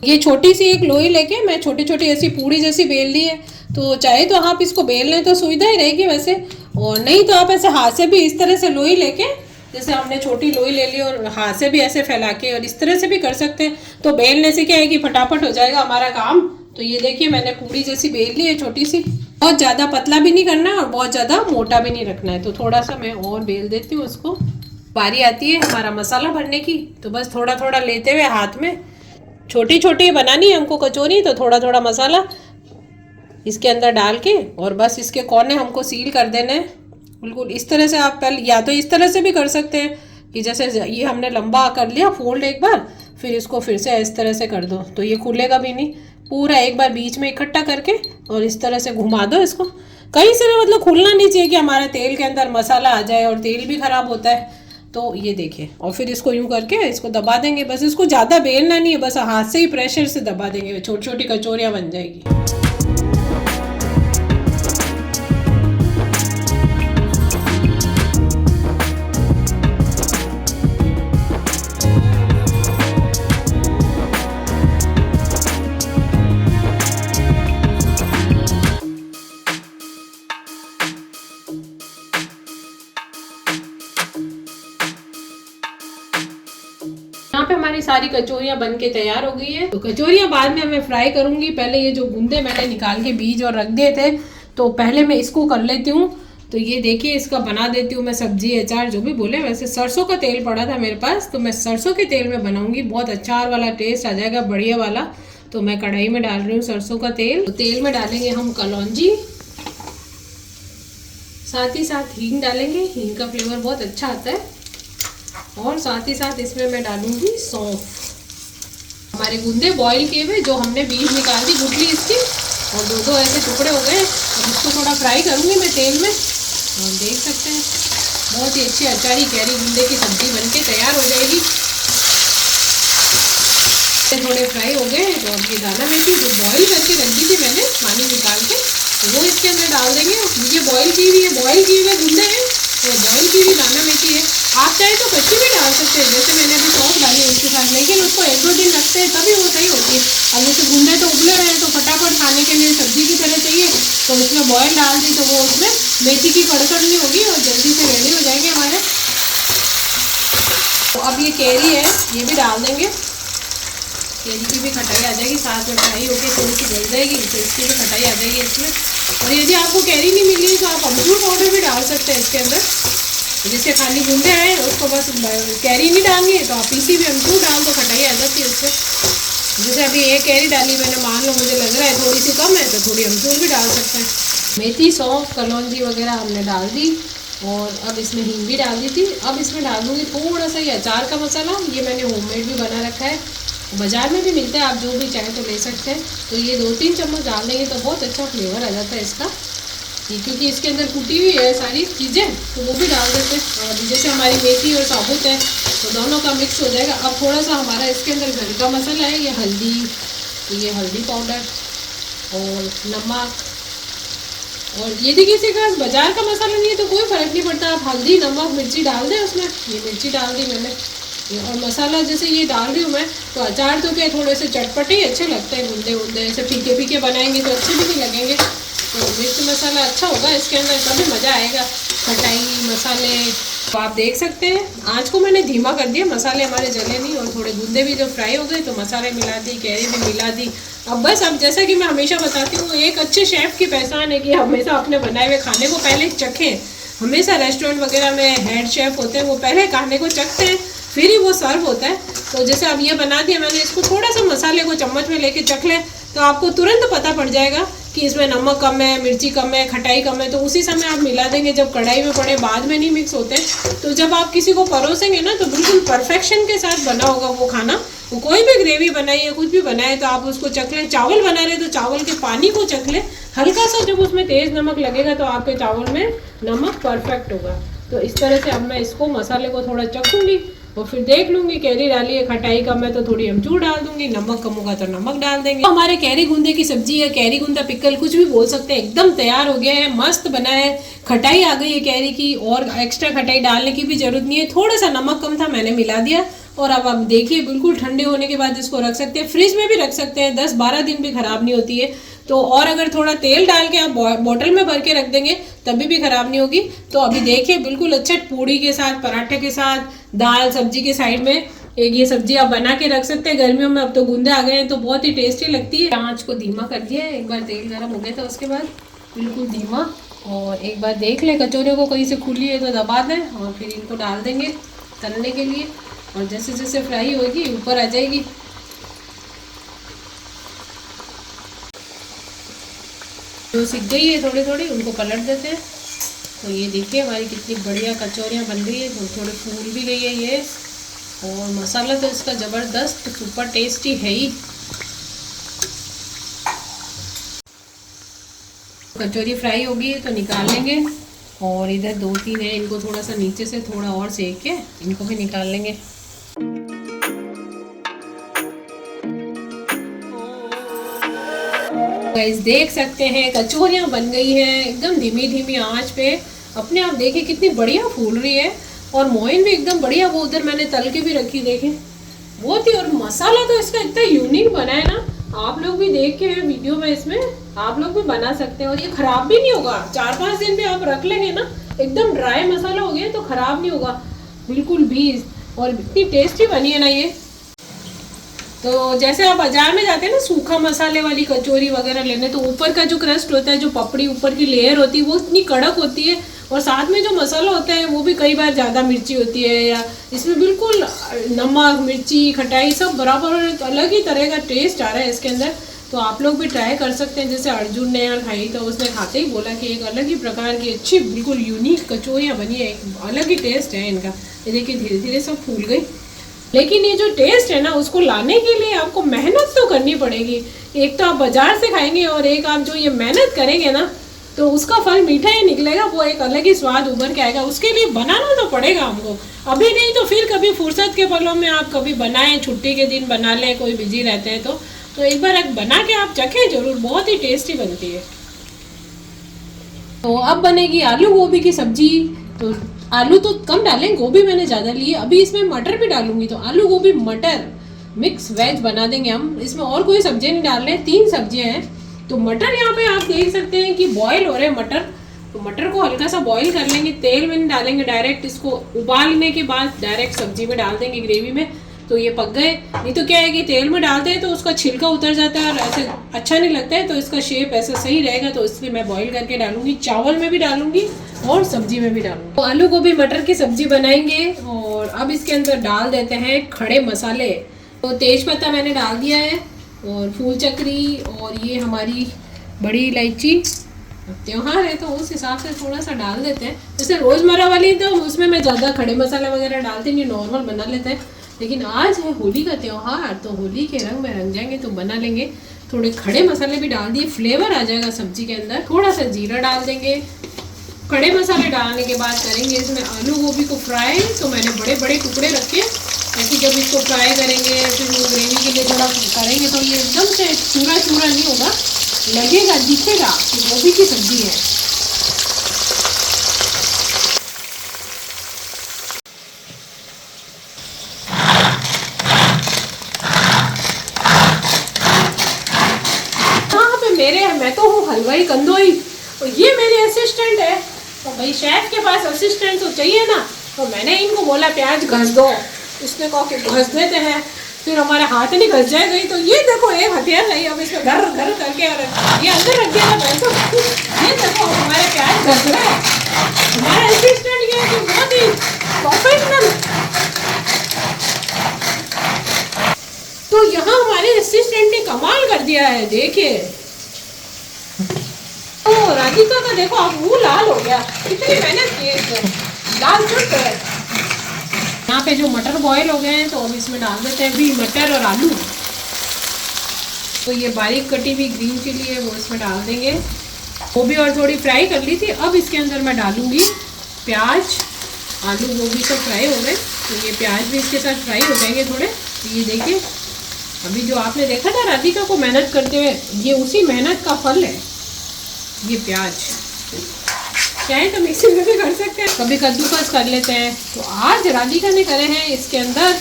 ये छोटी सी एक लोई लेके मैं छोटी छोटी ऐसी पूड़ी जैसी बेल ली है। तो चाहे तो आप इसको बेल लें तो सुविधा ही रहेगी वैसे, और नहीं तो आप ऐसे हाथ से भी इस तरह से लोई लेके, जैसे हमने छोटी लोई ले ली और हाथ से भी ऐसे फैला के और इस तरह से भी कर सकते हैं। तो बेलने से क्या है कि फटाफट हो जाएगा हमारा काम। तो ये देखिए मैंने पूड़ी जैसी बेल ली है छोटी सी। बहुत ज़्यादा पतला भी नहीं करना है और बहुत ज़्यादा मोटा भी नहीं रखना है। तो थोड़ा सा मैं और बेल देती हूँ उसको। बारी आती है हमारा मसाला भरने की, तो बस थोड़ा थोड़ा लेते हुए हाथ में, छोटी छोटी बनानी है हमको कचौरी, तो थोड़ा थोड़ा मसाला इसके अंदर डाल के और बस इसके कोने हमको सील कर देने हैं बिल्कुल इस तरह से। आप पहले या तो इस तरह से भी कर सकते हैं कि जैसे ये हमने लंबा कर लिया फोल्ड एक बार, फिर इसको फिर से इस तरह से कर दो तो ये खुलेगा भी नहीं। पूरा एक बार बीच में इकट्ठा करके और इस तरह से घुमा दो इसको। कहीं से भी मतलब खुलना नहीं चाहिए कि हमारे तेल के अंदर मसाला आ जाए, और तेल भी ख़राब होता है। तो ये देखिए, और फिर इसको यूँ करके इसको दबा देंगे। बस इसको ज़्यादा बेलना नहीं है, बस हाथ से ही प्रेशर से दबा देंगे, छोटी छोटी कचौरियाँ बन जाएगी। यहाँ पे हमारी सारी कचौरियाँ बन के तैयार हो गई है। तो कचौरियाँ बाद में मैं फ्राई करूंगी। पहले ये जो गूंदे मैंने निकाल के बीज और रख दिए थे, तो पहले मैं इसको कर लेती हूँ। तो ये देखिए, इसका बना देती हूँ मैं सब्जी, अचार, जो भी बोले। वैसे सरसों का तेल पड़ा था मेरे पास, तो मैं सरसों के तेल में बनाऊंगी। बहुत अचार वाला टेस्ट आ जाएगा, बढ़िया वाला। तो मैं कढ़ाई में डाल रही हूँ सरसों का तेल। तो तेल में डालेंगे हम कलौंजी, साथ ही साथ हींग डालेंगे। हींग का फ्लेवर बहुत अच्छा आता है। और साथ ही साथ इसमें मैं डालूंगी सौंफ। हमारे गूंदे बॉईल किए हुए, जो हमने बीज निकाल दी गुठली इसकी, और दो दो ऐसे टुकड़े हो गए। अब इसको थोड़ा फ्राई करूंगी मैं तेल में, और देख सकते हैं बहुत ही अच्छी अचारी कैरी गूंदे की सब्जी बनके तैयार हो जाएगी। थोड़े फ्राई हो गए, तो अब ये दाना मेथी जो बॉईल करके रख दी थी मैंने पानी निकाल के, तो वो इसके अंदर डाल देंगे। ये बॉईल की हुई है, बॉईल किए हुए गूंदे हैं, तो बॉईल की हुई दाना मेथी है। आप चाहे तो कच्ची भी डाल सकते हैं, जैसे मैंने अभी सौंफ डाली है उसके साथ, लेकिन उसको 1-2 दिन रखते हैं तभी वो सही होती है। अब जैसे गूंदे तो उबले हुए हैं, तो फटाफट खाने के लिए सब्जी की तरह चाहिए, तो उसमें बॉयल डाल दी, तो वो उसमें मेथी की कड़कड़ नहीं होगी और जल्दी से रेडी हो जाएंगे हमारे। तो अब ये कैरी है, ये भी डाल देंगे। कैरी की भी खटाई आ जाएगी, साथ में फ्राई होकर थोड़ी सी गल जाएगी, तो इसकी भी खटाई आ जाएगी इसमें। और यदि आपको कैरी नहीं मिल रही तो आप अमचूर पाउडर भी डाल सकते हैं इसके अंदर। जैसे खाली गूंदे आए उसको बस कैरी नहीं डालनी है, तो आप पीसी भी अमचूर डाल दो, खटाई आ जाती है उससे। जैसे अभी एक कैरी डाली मैंने, मान लो मुझे लग रहा है थोड़ी सी कम है, तो थोड़ी अमचूर भी डाल सकते हैं। मेथी, सौंफ, कलौंजी वगैरह हमने डाल दी, और अब इसमें हींग भी डाल दी थी। अब इसमें डाल दूँगी थोड़ा सा ये अचार का मसाला। ये मैंने होममेड भी बना रखा है, बाज़ार में भी मिलता है, आप जो भी चाहें तो ले सकते हैं। तो ये 2-3 चम्मच डाल देंगे तो बहुत अच्छा फ्लेवर आ जाता है इसका, क्योंकि इसके अंदर कुटी हुई है सारी चीज़ें, तो वो भी डाल देते हैं। और जैसे हमारी मेथी और साबुत है, तो दोनों का मिक्स हो जाएगा। अब थोड़ा सा हमारा इसके अंदर घर का मसाला है, ये हल्दी, तो ये हल्दी पाउडर और नमक। और यदि किसी के पास बाज़ार का मसाला नहीं है तो कोई फ़र्क नहीं पड़ता, आप हल्दी, नमक, मिर्ची डाल दें उसमें। ये मिर्ची डाल दी मैंने। और मसाला जैसे ये डाल रही हूँ मैं, तो अचार तो क्या थोड़े से चटपटे ही अच्छे लगते हैं। गूंदे गूंदे ऐसे फीके फीके बनाएंगे तो अच्छे भी नहीं लगेंगे। तो मिर्च मसाला अच्छा होगा इसके अंदर, तभी मज़ा आएगा। खटाई मसाले, तो आप देख सकते हैं आँच को मैंने धीमा कर दिया, मसाले हमारे जले नहीं। और थोड़े गूंदे भी जो फ्राई हो गए, तो मसाले मिला दी, कैरी भी मिला दी। अब बस, अब जैसा कि मैं हमेशा बताती हूँ, एक अच्छे शेफ़ की पहचान है कि हमेशा अपने बनाए हुए खाने को पहले चखें। हमेशा रेस्टोरेंट वगैरह में हेड शेफ़ होते हैं, वो पहले खाने को चखते हैं, फिर ही वो सर्व होता है। तो जैसे अब ये बना दिया मैंने, इसको थोड़ा सा मसाले को चम्मच में लेके चख लें, तो आपको तुरंत पता पड़ जाएगा कि इसमें नमक कम है, मिर्ची कम है, खटाई कम है। तो उसी समय आप मिला देंगे, जब कढ़ाई में पड़े, बाद में नहीं मिक्स होते। तो जब आप किसी को परोसेंगे ना, तो बिल्कुल परफेक्शन के साथ बना होगा वो खाना। वो कोई भी ग्रेवी बनाए या कुछ भी बनाए, तो आप उसको चख लें। चावल बना रहे तो चावल के पानी को चख लें, हल्का सा जब उसमें तेज़ नमक लगेगा, तो आपके चावल में नमक परफेक्ट होगा। तो इस तरह से अब मैं इसको मसाले को थोड़ा चखूँगी, और फिर देख लूँगी। कैरी डाली है, खटाई कम है तो थोड़ी अमचूर डाल दूँगी, नमक कम होगा तो नमक डाल देंगे। तो हमारे कैरी गूंदे की सब्जी या कैरी गूंदा पिकल, कुछ भी बोल सकते हैं, एकदम तैयार हो गया है, मस्त बना है। खटाई आ गई है कैरी की, और एक्स्ट्रा खटाई डालने की भी ज़रूरत नहीं है। थोड़ा सा नमक कम था, मैंने मिला दिया। और अब आप देखिए, बिल्कुल ठंडे होने के बाद इसको रख सकते हैं, फ्रिज में भी रख सकते हैं, 10-12 दिन भी ख़राब नहीं होती है। तो और अगर थोड़ा तेल डाल के आप बॉटल में भर के रख देंगे, तभी भी ख़राब नहीं होगी। तो अभी देखिए, बिल्कुल अच्छे पूड़ी के साथ, पराठे के साथ, दाल सब्जी के साइड में एक ये सब्जी आप बना के रख सकते हैं गर्मियों में। अब तो गूंदे आ गए हैं, तो बहुत ही टेस्टी लगती है। आँच को धीमा कर दिया है, एक बार तेल गर्म हो गया था, उसके बाद बिल्कुल धीमा। और एक बार देख लें कचौरियों को कहीं से खुली है तो दबा दें, और फिर इनको डाल देंगे तलने के लिए। और जैसे जैसे फ्राई होगी, ऊपर आ जाएगी। जो सीख गई है थोड़ी थोड़ी, उनको पलट देते हैं। तो ये देखिए हमारी कितनी बढ़िया कचौरियाँ बन गई है, थोड़ी थोड़ी फूल भी गई है ये। और मसाला तो इसका ज़बरदस्त सुपर टेस्टी है ही। कचौरी फ्राई होगी तो निकाल लेंगे। और इधर 2-3 है, इनको थोड़ा सा नीचे से थोड़ा और सेक के इनको भी निकाल लेंगे। गाइस देख सकते हैं कचौरियाँ बन गई हैं एकदम धीमी धीमी आंच पे। अपने आप देखिए कितनी बढ़िया फूल रही है। और मोइन भी एकदम बढ़िया, वो उधर मैंने तल के भी रखी, देखें बहुत ही। और मसाला तो इसका इतना यूनिक बना है ना, आप लोग भी देख के वीडियो में, इसमें आप लोग भी बना सकते हैं। और ये खराब भी नहीं होगा, 4-5 दिन भी आप रख लेंगे ना, एकदम ड्राई मसाला हो गया तो खराब नहीं होगा बिल्कुल भी। और इतनी टेस्टी बनी है ना ये। तो जैसे आप बाजार में जाते हैं ना सूखा मसाले वाली कचौरी वगैरह लेने, तो ऊपर का जो क्रस्ट होता है, जो पपड़ी ऊपर की लेयर होती है, वो इतनी कड़क होती है। और साथ में जो मसाला होता है वो भी कई बार ज़्यादा मिर्ची होती है, या इसमें बिल्कुल नमक मिर्ची खटाई सब बराबर, अलग ही तरह का टेस्ट आ रहा है इसके अंदर। तो आप लोग भी ट्राई कर सकते हैं। जैसे अर्जुन ने यहाँ खाई तो उसने खाते ही बोला कि एक अलग ही प्रकार की अच्छी बिल्कुल यूनिक कचौरियाँ बनी है, एक अलग ही टेस्ट है इनका। ये देखिए धीरे धीरे सब फूल गई। लेकिन ये जो टेस्ट है ना, उसको लाने के लिए आपको मेहनत तो करनी पड़ेगी। एक तो आप बाजार से खाएंगे और एक आप जो ये मेहनत करेंगे ना, तो उसका फल मीठा ही निकलेगा, वो एक अलग ही स्वाद उभर के आएगा। उसके लिए बनाना तो पड़ेगा हमको, अभी नहीं तो फिर कभी फुर्सत के पलों में आप कभी बनाएं, छुट्टी के दिन बना लें, कोई बिजी रहते हैं तो एक बार बना के आप चखें जरूर, बहुत ही टेस्टी बनती है। तो अब बनेगी आलू गोभी की सब्जी। तो आलू तो कम डालें, गोभी मैंने ज़्यादा ली है। अभी इसमें मटर भी डालूंगी, तो आलू गोभी मटर मिक्स वेज बना देंगे हम। इसमें और कोई सब्जी नहीं डाल रहे, 3 सब्जियां हैं। तो मटर यहाँ पे आप देख सकते हैं कि बॉईल हो रहे हैं मटर। तो मटर को हल्का सा बॉईल कर लेंगे, तेल में नहीं डालेंगे डायरेक्ट, इसको उबालने के बाद डायरेक्ट सब्जी में डाल देंगे ग्रेवी में। तो ये पक गए। नहीं तो क्या है कि तेल में डालते हैं तो उसका छिलका उतर जाता है और ऐसे अच्छा नहीं लगता है, तो इसका शेप ऐसा सही रहेगा। तो इसलिए मैं बॉईल करके डालूंगी, चावल में भी डालूंगी और सब्जी में भी डालूंगी। तो आलू गोभी मटर की सब्जी बनाएंगे। और अब इसके अंदर डाल देते हैं खड़े मसाले। तो तेज पत्ता मैंने डाल दिया है, और फूल चक्री, और ये हमारी बड़ी इलायची। त्योहार है तो उस हिसाब से थोड़ा सा डाल देते हैं। जैसे रोज़मर्रा वाली तो उसमें मैं ज़्यादा खड़े मसाले वगैरह डालती नहीं, नॉर्मल बना लेते हैं। लेकिन आज है होली का त्यौहार, तो होली के रंग में रंग जाएंगे तो बना लेंगे। थोड़े खड़े मसाले भी डाल दिए, फ्लेवर आ जाएगा सब्जी के अंदर। थोड़ा सा जीरा डाल देंगे। खड़े मसाले डालने के बाद करेंगे इसमें आलू गोभी को फ्राई। तो मैंने बड़े बड़े टुकड़े रखे, ताकि जब इसको फ्राई करेंगे फिर वो ग्रेवी के लिए थोड़ा करेंगे तो ये एकदम से चूरा चूरा नहीं होगा, लगेगा दिखेगा कि गोभी की सब्जी है। मैं तो हूँ हलवाई कंदोई, तो ये मेरी असिस्टेंट है। तो भाई शेफ के पास असिस्टेंट तो चाहिए ना, तो मैंने इनको बोला प्याज घस दो। इसने कहा कि घस देते हैं, फिर हमारे हाथ नहीं घस जाएगा। तो ये देखो एक हथियार नहीं, अब इसमें घर घर करके ये अंदर रख दिया था। तो ये देखो हमारे प्याज घस रहे हैं। हमारा असिस्टेंट ये है बहुत ही प्रोफेशनल। तो यहाँ हमारे असिस्टेंट ने कमाल कर दिया है, देखिए। तो राधिका का देखो आप मुंह लाल हो गया, कितनी मेहनत की है इसने, लाल चुट है। यहाँ पे जो मटर बॉईल हो गए हैं, तो अब इसमें डाल देते हैं भी मटर और आलू। तो ये बारीक कटी हुई ग्रीन चिली है, वो इसमें डाल देंगे। गोभी और थोड़ी फ्राई कर ली थी, अब इसके अंदर मैं डालूंगी प्याज। आलू गोभी सब फ्राई हो गए, तो ये प्याज भी इसके साथ फ्राई हो जाएंगे थोड़े। तो ये देखिए अभी जो आपने देखा था राधिका को मेहनत करते हुए, ये उसी मेहनत का फल है। ये प्याज चाहे तो मिक्सी में भी कर सकते हैं, कभी कद्दूकस कर लेते हैं। तो आज राधिका ने करे हैं इसके अंदर,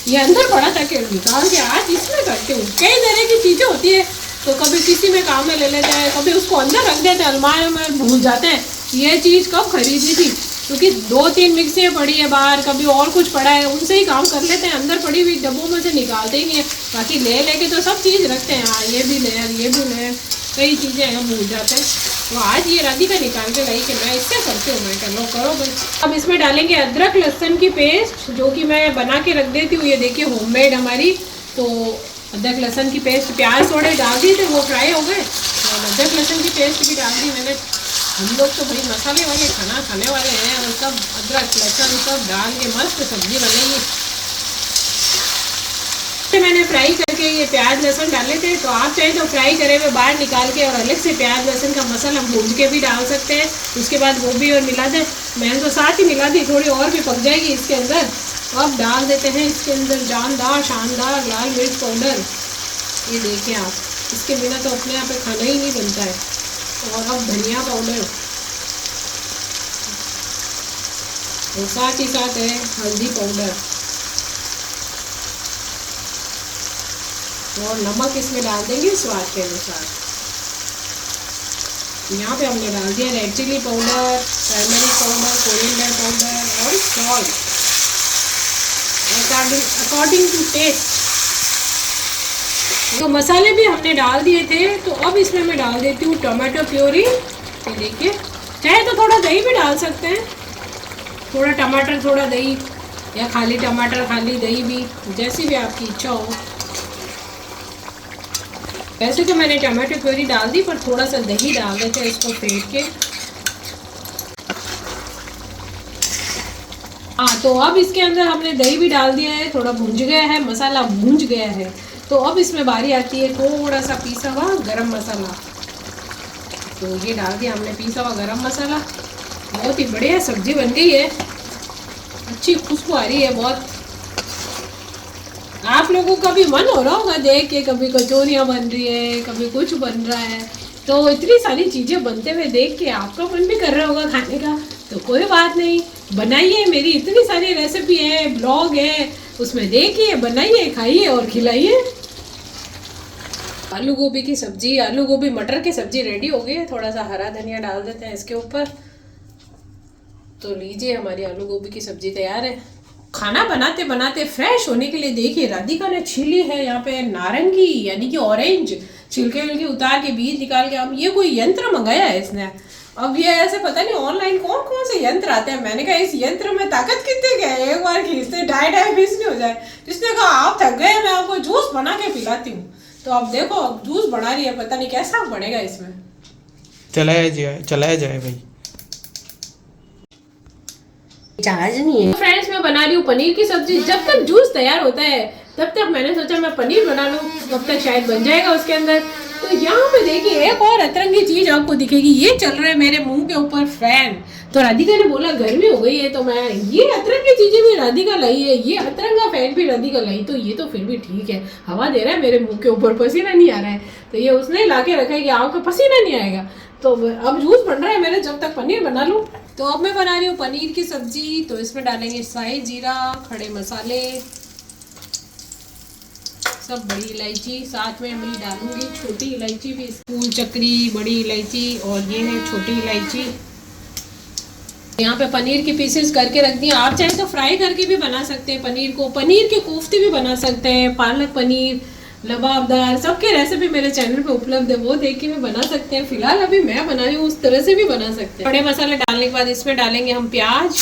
ये अंदर पड़ा था कि निकाल के आज इसमें करते हूँ। कई तरह की चीज़ें होती है, तो कभी किसी में काम में ले लेते हैं, कभी उसको अंदर रख देते हैं, अलमारी में भूल जाते हैं ये चीज़ कब खरीदी थी। क्योंकि 2-3 मिक्सियाँ पड़ी है बाहर, कभी और कुछ पड़ा है, उनसे ही काम कर लेते हैं। अंदर पड़ी हुई डब्बों में से निकालते ही नहीं है, बाकी ले लेके तो सब चीज़ रखते हैं। हाँ ये भी ले, ये भी ले, कई चीज़ें हम भूल जाते हैं। तो आज ये राधिका निकाल के लाई कि मैं इससे करती हूँ। मैं कर लो करो भाई। अब इसमें डालेंगे अदरक लहसुन की पेस्ट, जो कि मैं बना के रख देती हूँ। ये देखिए होममेड हमारी। तो अदरक लहसुन की पेस्ट, प्याज थोड़े डाल दिए थे, वो फ्राई हो गए, और अदरक लहसुन की पेस्ट भी डाल दी मैंने। हम लोग तो भाई मसाले वाले खाना खाने वाले हैं, और सब अदरक लहसुन सब डाल के मस्त सब्जी बनेगी। मैंने फ्राई करके ये प्याज लहसुन डाले थे, तो आप चाहे तो फ्राई करे हुए बाहर निकाल के और अलग से प्याज लहसुन का मसाला भून के भी डाल सकते हैं। उसके बाद गोभी और मिला दें। मैंने तो साथ ही मिला दी, थोड़ी और भी पक जाएगी इसके अंदर। अब डाल देते हैं इसके अंदर जानदार शानदार लाल मिर्च पाउडर। ये देखिए आप, इसके बिना तो अपने यहाँ पे खाना ही नहीं बनता है। और अब धनिया पाउडर, और साथ ही साथ है हल्दी पाउडर, और नमक इसमें डाल देंगे स्वाद के अनुसार। यहाँ पे हमने डाल दिया red chilli powder, turmeric powder, coriander powder और सॉल्ट अकॉर्डिंग टू टेस्ट। तो मसाले भी हमने डाल दिए थे, तो अब इसमें मैं डाल देती हूँ टमाटो प्योरी। ये देखिए, चाहे तो थोड़ा दही भी डाल सकते हैं, थोड़ा टमाटर थोड़ा दही, या खाली टमाटर खाली दही भी, जैसी भी आपकी इच्छा हो। वैसे तो मैंने टमाटो प्योरी डाल दी, पर थोड़ा सा दही डाल देते हैं इसको फेंट के। हाँ, तो अब इसके अंदर हमने दही भी डाल दिया है, थोड़ा भुंज गया है, मसाला भुंज गया है। तो अब इसमें बारी आती है थोड़ा सा पीसा हुआ गरम मसाला। तो ये डाल दिया हमने पीसा हुआ गरम मसाला। बहुत ही बढ़िया सब्जी बन गई है, अच्छी खुशबू आ रही है बहुत। आप लोगों का भी मन हो रहा होगा देख के, कभी कचौरियाँ बन रही है, कभी कुछ बन रहा है, तो इतनी सारी चीज़ें बनते हुए देख के आपका मन भी कर रहा होगा खाने का। तो कोई बात नहीं, बनाइए, मेरी इतनी सारी रेसिपी है, ब्लॉग है, उसमें देखिए, बनाइए, खाइए और खिलाइए। आलू गोभी की सब्जी, आलू गोभी मटर की सब्जी रेडी हो गई है। थोड़ा सा हरा धनिया डाल देते हैं इसके ऊपर। तो लीजिए, हमारी आलू गोभी की सब्जी तैयार है। खाना बनाते बनाते फ्रेश होने के लिए देखिए राधिका ने छीली है यहाँ पे नारंगी, यानी कि ऑरेंज, छिलके विलके उतार के बीज निकाल के। अब ये कोई यंत्र मंगाया है इसने। अब ये ऐसे पता नहीं ऑनलाइन कौन कौन से यंत्र आते हैं। मैंने कहा इस यंत्र में ताकत कितने क्या है, एक बार खींचते 2.5 पीस नहीं हो जाए। जिसने कहा आप थक गए, मैं आपको जूस बना के पिलाती हूँ। तो अब देखो, अब जूस बना रही है, पता नहीं कैसा बनेगा इसमें। चलाया जाए भाई, चार्ज नहीं है। फ्रेंड्स, मैं बना रही हूँ पनीर की सब्जी। जब तक जूस तैयार होता है तब तक मैंने सोचा मैं पनीर बना लूँ, तब तक शायद बन जाएगा उसके अंदर। तो यहाँ पे देखिए एक और अतरंगी चीज आपको दिखेगी। ये चल रहा है मेरे मुंह के ऊपर फैन। तो राधिका ने बोला गर्मी हो गई है, तो मैं ये अतरंगी चीजें भी राधिका लाई है, ये अतरंगा फैन भी राधिका लाई। तो ये तो फिर भी ठीक है, हवा दे रहा है मेरे मुंह के ऊपर, पसीना नहीं आ रहा है। तो ये उसने ला के रखा है कि आपका पसीना नहीं आएगा। तो अब जूस बन रहा है मेरे, जब तक पनीर बना लूँ। तो अब मैं बना रही हूँ पनीर की सब्जी। तो इसमें डालेंगे शाही जीरा, खड़े मसाले, सब बड़ी इलायची, साथ में मैं डालूंगी छोटी इलायची भी, फूल चक्री, बड़ी इलायची, और ये है छोटी इलायची। यहाँ पे पनीर के पीसेस करके रख दिए। आप चाहे तो फ्राई करके भी बना सकते हैं पनीर को, पनीर के कोफ्ते भी बना सकते हैं, पालक पनीर, लबाबदार, सबके रेसिपी मेरे चैनल पे उपलब्ध है, वो देख के भी बना सकते हैं। फिलहाल अभी मैं बना रही हूँ, उस तरह से भी बना सकते हैं। बड़े मसाले डालने के बाद इसमें डालेंगे हम प्याज,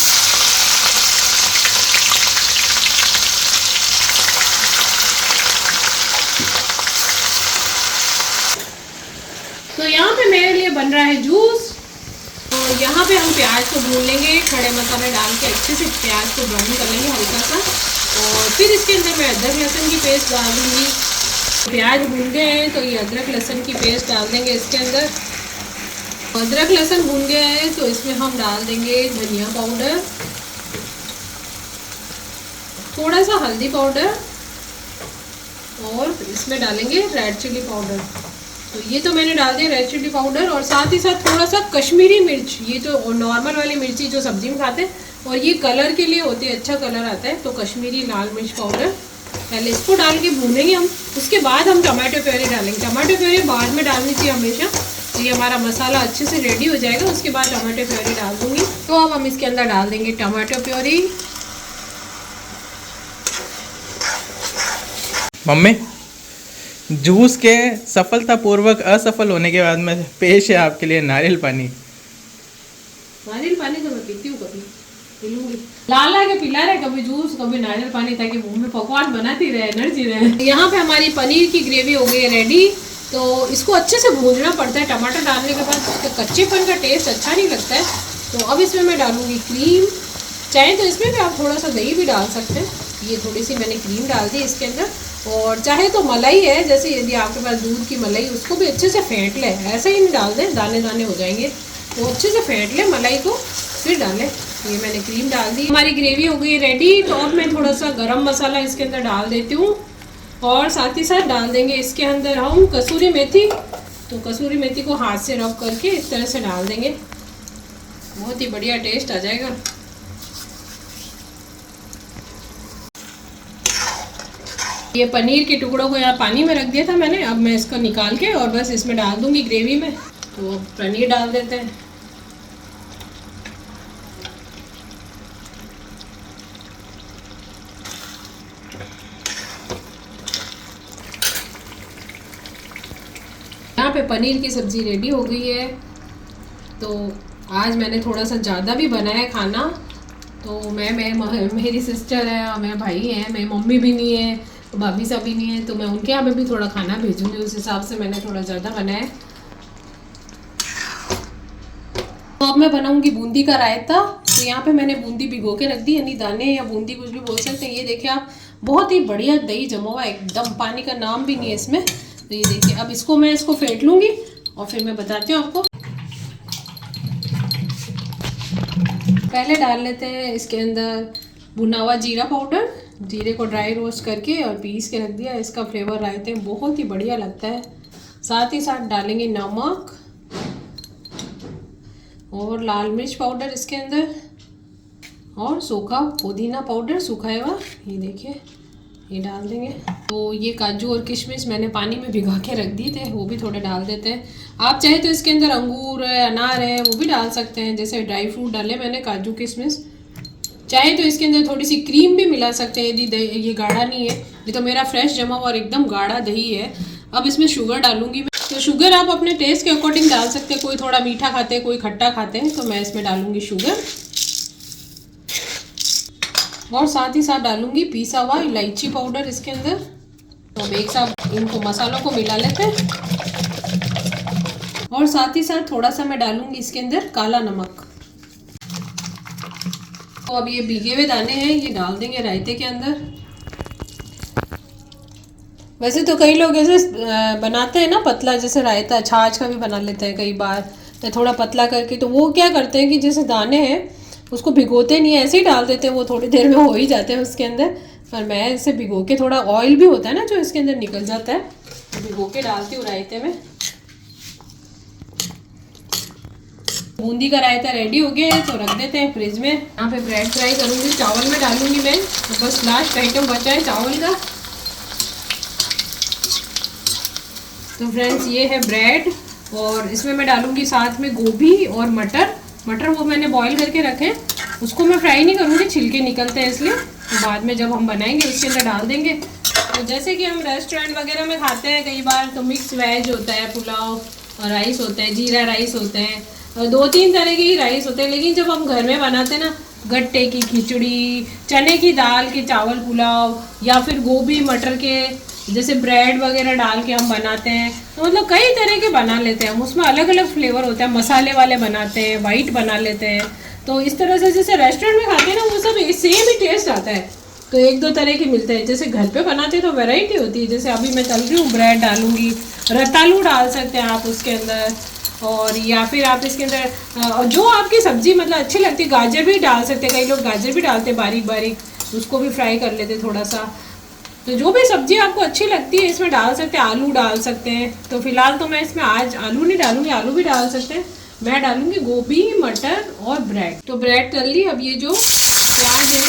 तो यहाँ पे मेरे लिए बन रहा है जूस। और यहाँ पे हम प्याज को भून लेंगे, खड़े मसाले डाल के अच्छे से प्याज को ब्राउन कर लेंगे हल्का सा। और फिर इसके अंदर मैं अदरक लहसुन की पेस्ट डाल दूँगी। प्याज भून गए हैं, तो ये अदरक लहसुन की पेस्ट डाल देंगे इसके अंदर। अदरक लहसुन भून गया है, तो इसमें हम डाल देंगे धनिया पाउडर, थोड़ा सा हल्दी पाउडर, और इसमें डालेंगे रेड चिली पाउडर। तो ये तो मैंने डाल दिया रेड चिली पाउडर, और साथ ही साथ थोड़ा सा कश्मीरी मिर्च, ये तो नॉर्मल वाली मिर्ची जो सब्जी में खाते हैं, और ये कलर के लिए होती है, अच्छा कलर आता है, तो कश्मीरी लाल मिर्च पाउडर। पहले इसको डाल के भूनेंगे हम, उसके बाद हम टमाटो प्योरी डालेंगे। टमाटो प्योरी बाद में डालनी चाहिए हमेशा। तो ये हमारा मसाला अच्छे से रेडी हो जाएगा, उसके बाद टमाटो प्योरी डाल दूँगी। तो अब हम इसके अंदर डाल देंगे टमाटो प्योरी। मम्मी जूस के सफलतापूर्वक असफल होने के बाद में पेश है आपके लिए नारियल पानी। नारियल पानी तो मैं पीती हूँ, कभी पीलूंगी। लाला के पिला रहे, कभी जूस कभी नारियल पानी, ताकि मुंह में पकवान बनाती रहे, एनर्जी रहे। यहाँ पे हमारी पनीर की ग्रेवी हो गई है रेडी। तो इसको अच्छे से भूनना पड़ता है, टमाटर डालने के बाद उसके कच्चेपन का टेस्ट अच्छा नहीं लगता है। तो अब इसमें मैं डालूंगी क्रीम, चाहे तो इसमें भी आप थोड़ा सा दही भी डाल सकते हैं। ये थोड़ी सी मैंने क्रीम डाल दी इसके अंदर। और चाहे तो मलाई है, जैसे यदि आपके पास दूध की मलाई, उसको भी अच्छे से फेंट लें, ऐसे ही नहीं डाल दें, दाने दाने हो जाएंगे। तो अच्छे से फेंट लें मलाई को, फिर डालें। ये मैंने क्रीम डाल दी, हमारी ग्रेवी हो गई रेडी। तो अब मैं थोड़ा सा गरम मसाला इसके अंदर डाल देती हूँ, और साथ ही साथ डाल देंगे इसके अंदर हम कसूरी मेथी। तो कसूरी मेथी को हाथ से रब करके इस तरह से डाल देंगे, बहुत ही बढ़िया टेस्ट आ जाएगा। ये पनीर के टुकड़ों को यहाँ पानी में रख दिया था मैंने, अब मैं इसको निकाल के और बस इसमें डाल दूंगी ग्रेवी में। तो अब पनीर डाल देते हैं। यहाँ पे पनीर की सब्ज़ी रेडी हो गई है। तो आज मैंने थोड़ा सा ज़्यादा भी बनाया खाना। तो मेरी सिस्टर है, मेरे भाई है, मेरी मम्मी भी नहीं है, भाभी साहब भी नहीं है, तो मैं उनके यहाँ पे भी थोड़ा खाना भेजूँगी, उस हिसाब से मैंने थोड़ा ज़्यादा बनाया। तो अब मैं बनाऊँगी बूंदी का रायता। तो यहाँ पे मैंने बूंदी भिगो के रख दी, यानी दाने या बूंदी कुछ भी बोल सकते हैं। ये देखिए आप, बहुत ही बढ़िया दही जमा हुआ, एकदम पानी का नाम भी नहीं है इसमें। तो ये देखिए, अब इसको फेंट लूँगी और फिर मैं बताती हूँ आपको। पहले डाल लेते हैं इसके अंदर भुना हुआ जीरा पाउडर। जीरे को ड्राई रोस्ट करके और पीस के रख दिया, इसका फ्लेवर रायते में बहुत ही बढ़िया लगता है। साथ ही साथ डालेंगे नमक और लाल मिर्च पाउडर इसके अंदर, और सूखा पुदीना पाउडर सूखा हुआ, ये देखिए, ये डाल देंगे। तो ये काजू और किशमिश मैंने पानी में भिगा के रख दिए थे, वो भी थोड़े डाल देते हैं। आप चाहे तो इसके अंदर अंगूर है, अनार है, वो भी डाल सकते हैं, जैसे ड्राई फ्रूट डाले मैंने, काजू किशमिश। चाहे तो इसके अंदर थोड़ी सी क्रीम भी मिला सकते हैं यदि दही ये गाढ़ा नहीं है। ये तो मेरा फ्रेश जमा हुआ और एकदम गाढ़ा दही है। अब इसमें शुगर डालूंगी मैं। तो शुगर आप अपने टेस्ट के अकॉर्डिंग डाल सकते हैं, कोई थोड़ा मीठा खाते हैं, कोई खट्टा खाते हैं। तो मैं इसमें डालूंगी शुगर, और साथ ही साथ डालूंगी पीसा हुआ इलायची पाउडर इसके अंदर। तो अब एक साथ इनको मसालों को मिला लेते हैं, और साथ ही साथ थोड़ा सा मैं डालूंगी इसके अंदर काला नमक। तो अब ये भीगे हुए दाने हैं, ये डाल देंगे रायते के अंदर। वैसे तो कई लोग ऐसे बनाते हैं ना पतला, जैसे रायता छाछ का भी बना लेते हैं कई बार, तो थोड़ा पतला करके। तो वो क्या करते हैं कि जैसे दाने हैं उसको भिगोते नहीं है, ऐसे ही डाल देते हैं, वो थोड़ी देर में हो ही जाते हैं उसके अंदर। पर मैं इसे भिगो के, थोड़ा ऑयल भी होता है ना जो इसके अंदर निकल जाता है, तो भिगो के डालती हूँ रायते में। बूंदी का रायता रेडी हो गया है, तो रख देते हैं फ्रिज में। यहाँ पे ब्रेड फ्राई करूँगी, चावल में डालूंगी मैं, तो बस लास्ट आइटम बचा है चावल का। तो फ्रेंड्स ये है ब्रेड, और इसमें मैं डालूंगी साथ में गोभी और मटर। मटर वो मैंने बॉईल करके रखे हैं, उसको मैं फ्राई नहीं करूँगी, छिलके निकलते हैं इसलिए। तो बाद में जब हम बनाएंगे उसके अंदर डाल देंगे। तो जैसे कि हम रेस्टोरेंट वगैरह में खाते हैं कई बार, तो मिक्स वेज होता है, पुलाव और राइस होता है, जीरा राइस होते हैं, और 2-3 तरह के ही राइस होते हैं। लेकिन जब हम घर में बनाते हैं ना, गट्टे की खिचड़ी, चने की दाल के चावल पुलाव, या फिर गोभी मटर के जैसे ब्रेड वगैरह डाल के हम बनाते हैं, तो मतलब कई तरह के बना लेते हैं हम। उसमें अलग अलग फ्लेवर होता है, मसाले वाले बनाते हैं, वाइट बना लेते हैं। तो इस तरह से जैसे रेस्टोरेंट में खाते हैं ना, वो सब सेम ही टेस्ट आता है। तो 1-2 तरह के मिलते हैं, जैसे घर पे बनाते हैं तो वैरायटी होती है। जैसे अभी मैं तल रही हूँ, ब्रेड डालूंगी, रतालू डाल सकते हैं आप उसके अंदर, और या फिर आप इसके अंदर जो आपकी सब्जी मतलब अच्छी लगती है, गाजर भी डाल सकते हैं, कई लोग गाजर भी डालते हैं बारीक बारीक, उसको भी फ्राई कर लेते हैं थोड़ा सा। तो जो भी सब्जी आपको अच्छी लगती है इसमें डाल सकते हैं, आलू डाल सकते हैं। तो फिलहाल तो मैं इसमें आज आलू नहीं डालूंगी, आलू भी डाल सकते हैं, मैं डालूंगी गोभी मटर और ब्रेड। तो ब्रेड तल ली। अब ये जो प्याज है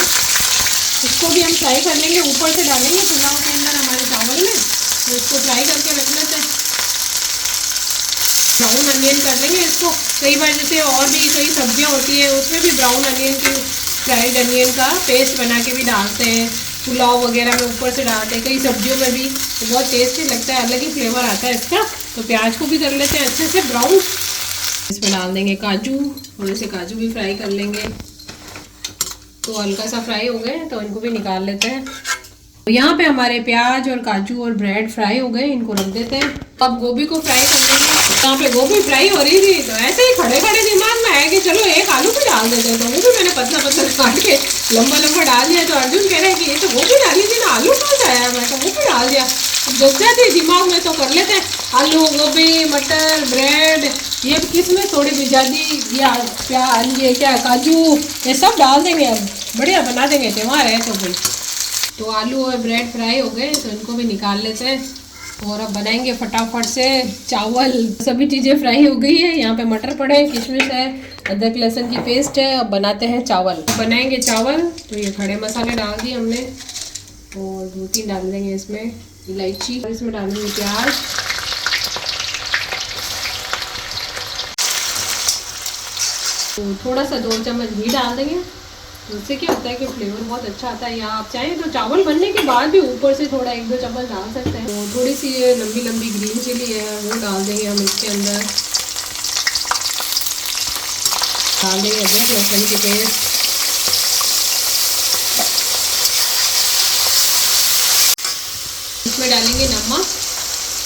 इसको भी हम फ्राई कर लेंगे, ऊपर से डालेंगे पुलाव के अंदर हमारे चावल में। तो इसको फ्राई करके रख लेते हैं, ब्राउन अनियन कर लेंगे इसको। कई बार जैसे और भी कई सब्जियां होती है उसमें भी ब्राउन अनियन की, फ्राइड अनियन का पेस्ट बना के भी डालते हैं, पुलाव वगैरह में ऊपर से डालते हैं, कई सब्जियों में भी। तो बहुत टेस्टी लगता है, अलग ही फ्लेवर आता है इसका। तो प्याज को भी कर लेते हैं अच्छे से ब्राउन। इसमें डाल देंगे काजू, थोड़े से काजू भी फ्राई कर लेंगे। तो हल्का सा फ्राई हो गए, तो इनको भी निकाल लेते हैं। तो यहाँ पे हमारे प्याज और काजू और ब्रेड फ्राई हो गए, इनको रख देते हैं। अब गोभी को फ्राई कर लेंगे। यहाँ पे गोभी फ्राई हो रही थी तो ऐसे ही खड़े खड़े दिमाग में आया कि चलो एक आलू भी डाल देते हैं, तो वो भी मैंने पतला पतला काट के लंबा लंबा डाल दिया। तो अर्जुन कह रहा है कि ये तो गोभी डाली थी ना, आलू कहाँ से आया? मैं तो वो भी डाल दिया। जब जाती दिमाग में तो कर लेते हैं, आलू गोभी मटर ब्रेड ये किसमें थोड़ी भिजा दी, ये क्या काजू ये सब डाल देंगे, अब बढ़िया बना देंगे, त्योहार है तो भाई। तो आलू और ब्रेड फ्राई हो गए तो इनको भी निकाल लेते हैं और अब बनाएंगे फटाफट से चावल। सभी चीज़ें फ्राई हो गई है, यहाँ पे मटर पड़े हैं, किशमिश है, अदरक लहसुन की पेस्ट है। अब बनाते हैं चावल, बनाएंगे चावल। तो ये खड़े मसाले डाल दिए हमने और 2-3 डाल देंगे इसमें इलायची, और इसमें डालेंगे प्याज, तो थोड़ा सा 2 चम्मच घी डाल देंगे। तो उससे क्या होता है कि फ्लेवर बहुत अच्छा आता है। या आप चाहें तो चावल बनने के बाद भी ऊपर से थोड़ा 1-2 चम्मच डाल सकते हैं। तो थोड़ी सी ये लंबी लंबी ग्रीन चिली है वो डाल देंगे हम इसके अंदर, डाल देंगे अदरक लहसुन की पेस्ट, इसमें डालेंगे नमक,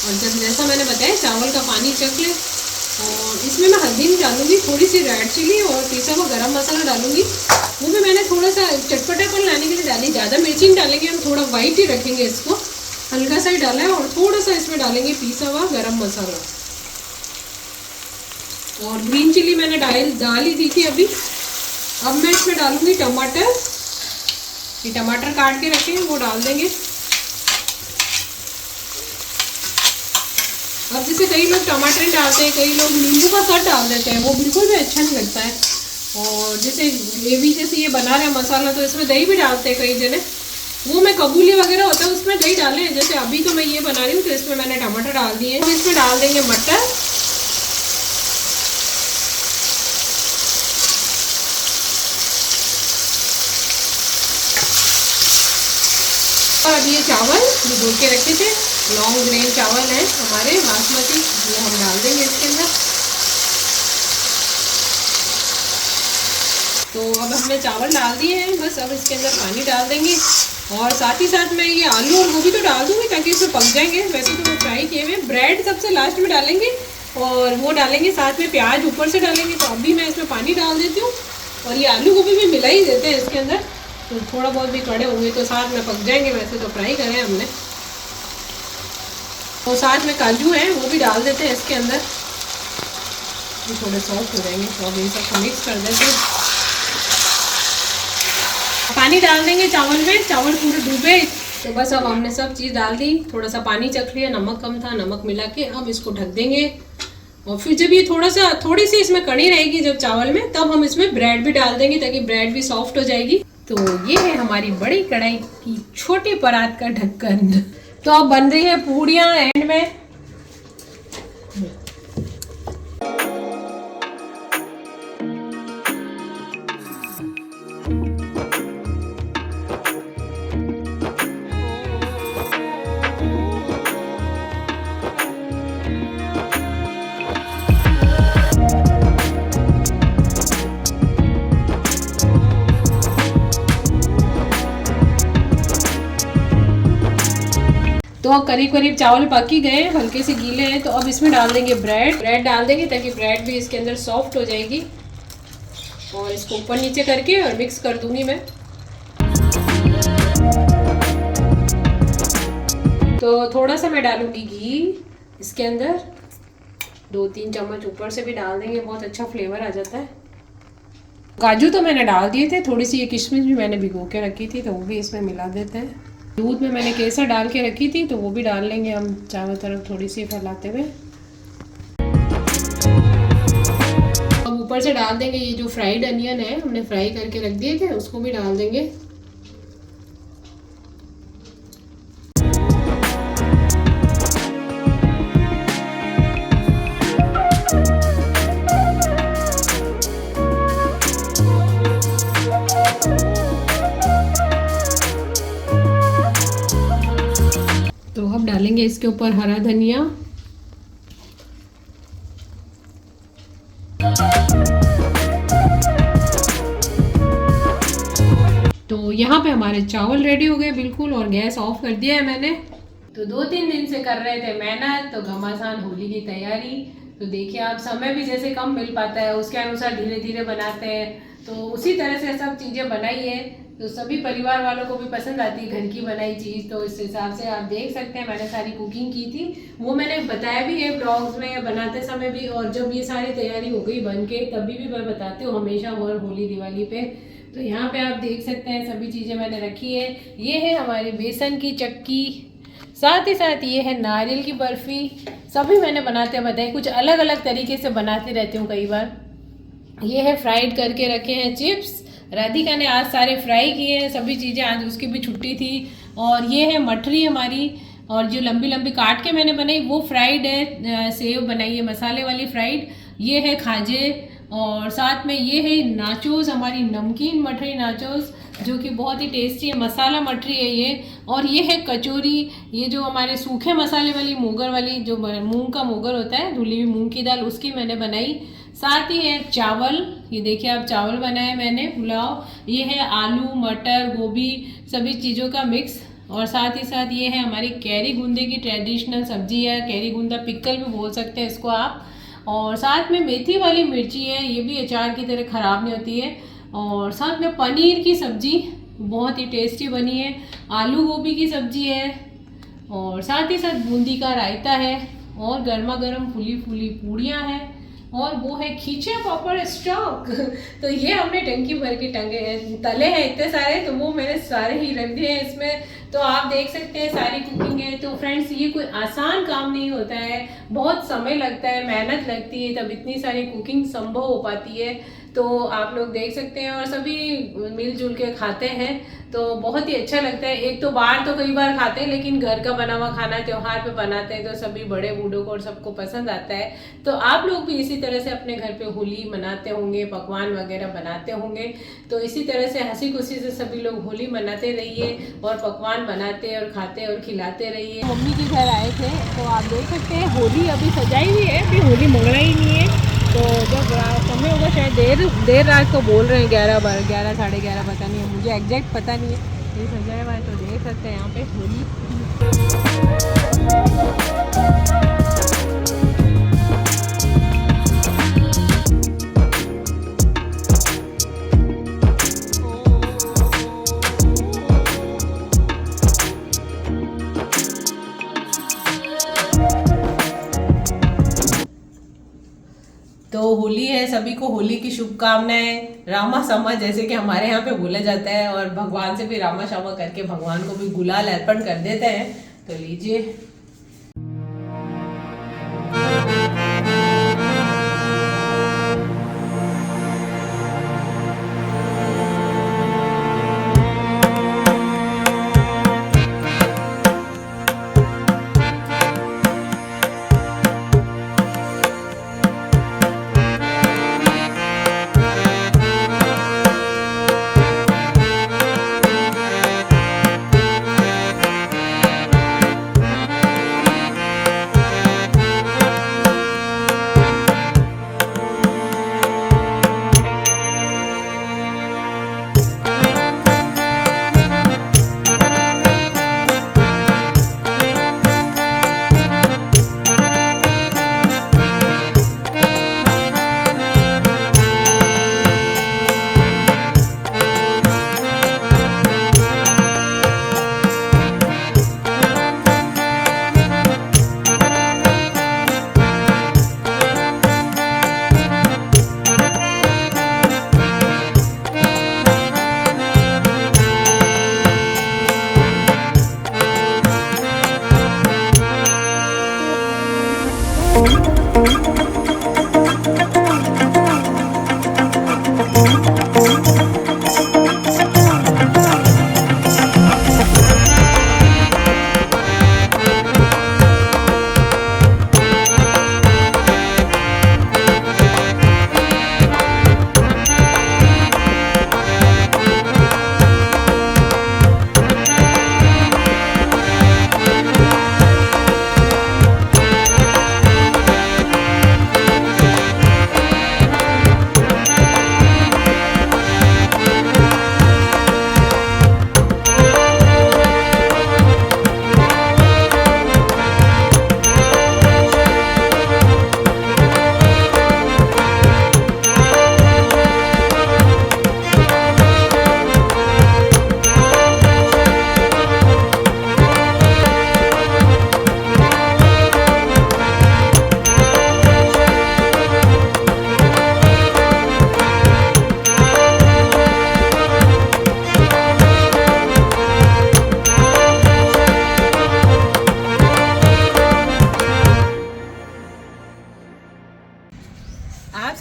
और जब जैसा मैंने बताया चावल का पानी चख ले। और इसमें मैं हल्दी नहीं डालूंगी, थोड़ी सी रेड चिली और पिसा हुआ गरम मसाला डालूंगी, वो भी मैंने थोड़ा सा चटपटापन लाने के लिए डाली। ज़्यादा मिर्ची नहीं डालेंगे हम, थोड़ा वाइट ही रखेंगे इसको, हल्का सा ही डाला है। और थोड़ा सा इसमें डालेंगे पिसा हुआ गरम मसाला, और ग्रीन चिली मैंने डाल ही दी थी अभी। अब मैं इसमें डालूंगी टमाटर, ये टमाटर काट के रखे हैं वो डाल देंगे। अब जैसे कई लोग टमाटर नहीं डालते हैं, कई लोग नींबू का कट डाल देते हैं, वो बिल्कुल भी अच्छा नहीं लगता है। और जैसे ग्रेवी जैसे ये बना रहे हैं मसाला, तो इसमें दही भी डालते हैं कई जने, वो मैं कबूली वगैरह होता है उसमें दही डाले हैं। जैसे अभी तो मैं ये बना रही हूँ तो इसमें मैंने टमाटर डाल दिए। तो इसमें डाल देंगे मटर, और अब ये चावल जो धो के रखे थे, लॉन्ग ग्रेन चावल है हमारे बासमती, वो हम डाल देंगे इसके अंदर। तो अब हमने चावल डाल दिए हैं, बस अब इसके अंदर पानी डाल देंगे। और साथ ही साथ मैं ये आलू और गोभी तो डाल दूंगी ताकि इसमें पक जाएंगे। वैसे तो मैं फ्राई किए हुए, ब्रेड सबसे लास्ट में डालेंगे और वो डालेंगे साथ में, प्याज ऊपर से डालेंगे। तो अभी मैं इसमें पानी डाल देती हूँ, और ये आलू गोभी भी मिला ही देते हैं इसके अंदर, तो थोड़ा बहुत भी कड़े होंगे तो साथ में पक जाएंगे। वैसे तो फ्राई करें हमने, और साथ में काजू है वो भी डाल देते हैं इसके अंदर, ये थोड़े सॉफ्ट हो जाएंगे। तो अब ये सब मिक्स कर देते हैं, पानी डाल देंगे चावल में, चावल पूरे डूबे। तो बस अब हमने सब चीज़ डाल दी, थोड़ा सा पानी चख लिया, नमक कम था, नमक मिला के अब इसको ढक देंगे। और फिर जब ये थोड़ी सी इसमें कड़ी रहेगी जब चावल में, तब हम इसमें ब्रेड भी डाल देंगे ताकि ब्रेड भी सॉफ्ट हो जाएगी। तो ये है हमारी बड़ी कढ़ाई की छोटी परात का ढक्कन। तो अब बन रही है पूड़ियाँ एंड में। तो करीब करीब चावल पक ही गए, हल्के से गीले हैं। तो अब इसमें डाल देंगे ब्रेड डाल देंगे ताकि ब्रेड भी इसके अंदर सॉफ्ट हो जाएगी। और इसको ऊपर नीचे करके और मिक्स कर दूंगी मैं। तो थोड़ा सा मैं डालूंगी घी इसके अंदर, 2-3 चम्मच ऊपर से भी डाल देंगे, बहुत अच्छा फ्लेवर आ जाता है। काजू तो मैंने डाल दिए थे, थोड़ी सी ये किशमिश भी मैंने भिगो के रखी थी, तो वो भी इसमें मिला देते हैं। दूध में मैंने केसर डाल के रखी थी, तो वो भी डाल लेंगे हम चारों तरफ थोड़ी सी फैलाते हुए। अब ऊपर से डाल देंगे ये जो फ्राइड अनियन है, हमने फ्राई करके रख दिए थे, उसको भी डाल देंगे। तो अब डालेंगे इसके ऊपर हरा धनिया, तो यहाँ पे हमारे चावल रेडी हो गए बिल्कुल, और गैस ऑफ कर दिया है मैंने। तो 2-3 दिन से कर रहे थे मेहनत, तो घमासान होली की तैयारी। तो देखिए आप, समय भी जैसे कम मिल पाता है उसके अनुसार धीरे धीरे बनाते हैं, तो उसी तरह से सब चीज़ें बनाई है तो सभी परिवार वालों को भी पसंद आती है घर की बनाई चीज़। तो इस हिसाब से आप देख सकते हैं मैंने सारी कुकिंग की थी, वो मैंने बताया भी है ब्लॉग्स में बनाते समय भी, और जब ये सारी तैयारी हो गई बन के तभी भी मैं बताती हूँ हमेशा, और होली दिवाली पे। तो यहाँ पे आप देख सकते हैं सभी चीज़ें मैंने रखी है। ये है हमारी बेसन की चक्की, साथ ही साथ ये है नारियल की बर्फ़ी। सभी मैंने बनाते बताए, कुछ अलग अलग तरीके से बनाते रहती हूँ कई बार। ये है फ्राइड करके रखे हैं चिप्स, राधिका ने आज सारे फ्राई किए हैं सभी चीज़ें, आज उसकी भी छुट्टी थी। और ये है मठरी हमारी, और जो लंबी लंबी काट के मैंने बनाई वो फ्राइड है, सेव बनाई है मसाले वाली फ्राइड। ये है खाजे, और साथ में ये है नाचोस, हमारी नमकीन मठरी नाचोस जो कि बहुत ही टेस्टी है, मसाला मठरी है ये। और ये है कचौरी, ये जो हमारे सूखे मसाले वाली मूंगर वाली, जो मूंग का मूंगर होता है, धुली हुई मूंग की दाल, उसकी मैंने बनाई। साथ ही है चावल, ये देखिए आप चावल बनाए मैंने पुलाव। ये है आलू मटर गोभी सभी चीज़ों का मिक्स। और साथ ही साथ ये है हमारी कैरी गूंदे की ट्रेडिशनल सब्जी है, कैरी गूंदा पिक्कल भी बोल सकते हैं इसको आप। और साथ में मेथी वाली मिर्ची है, ये भी अचार की तरह ख़राब नहीं होती है। और साथ में पनीर की सब्जी बहुत ही टेस्टी बनी है, आलू गोभी की सब्जी है, और साथ ही साथ बूंदी का रायता है, और गर्मा गर्म फूली फूली पूड़ियाँ हैं, और वो है खींचे पापड़ स्टॉक। तो ये हमने टंकी भर के टंगे तले हैं इतने सारे, तो वो मैंने सारे ही रख दिए हैं इसमें। तो आप देख सकते हैं सारी कुकिंग है। तो फ्रेंड्स ये कोई आसान काम नहीं होता है, बहुत समय लगता है, मेहनत लगती है, तब इतनी सारी कुकिंग संभव हो पाती है। तो आप लोग देख सकते हैं, और सभी मिलजुल के खाते हैं तो बहुत ही अच्छा लगता है। एक तो बाहर तो कई बार खाते हैं, लेकिन घर का बना हुआ खाना त्योहार पे बनाते हैं तो सभी बड़े बूढ़ों को और सबको पसंद आता है। तो आप लोग भी इसी तरह से अपने घर पे होली मनाते होंगे, पकवान वगैरह बनाते होंगे। तो इसी तरह से हंसी खुशी से सभी लोग होली मनाते रहिए, और पकवान बनाते और खाते और खिलाते रहिए। मम्मी के घर आए थे तो आप देख सकते हैं होली अभी सजाई हुई है, अभी होली मंगला ही नहीं है। तो जब समय होगा शायद देर रात को बोल रहे हैं, 11 साढ़े 11 पता नहीं है, मुझे एग्जैक्ट पता नहीं है। ये सजाया हुआ है तो देख सकते हैं यहाँ पे होली। तो होली है, सभी को होली की शुभकामनाएं, रामा सामा जैसे कि हमारे यहाँ पे बोला जाता है, और भगवान से भी रामा शामा करके भगवान को भी गुलाल अर्पण कर देते हैं। तो लीजिए।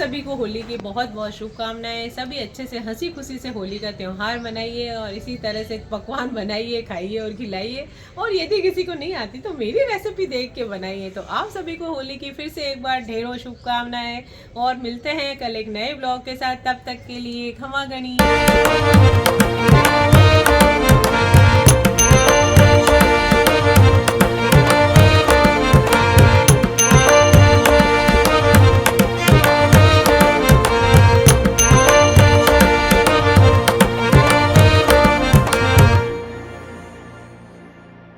सभी को होली की बहुत बहुत शुभकामनाएं। सभी अच्छे से हंसी खुशी से होली का त्यौहार मनाइए और इसी तरह से पकवान बनाइए, खाइए और खिलाइए। और यदि किसी को नहीं आती तो मेरी रेसिपी देख के बनाइए। तो आप सभी को होली की फिर से एक बार ढेरों शुभकामनाएं और मिलते हैं कल एक नए ब्लॉग के साथ। तब तक के लिए खमा गणी।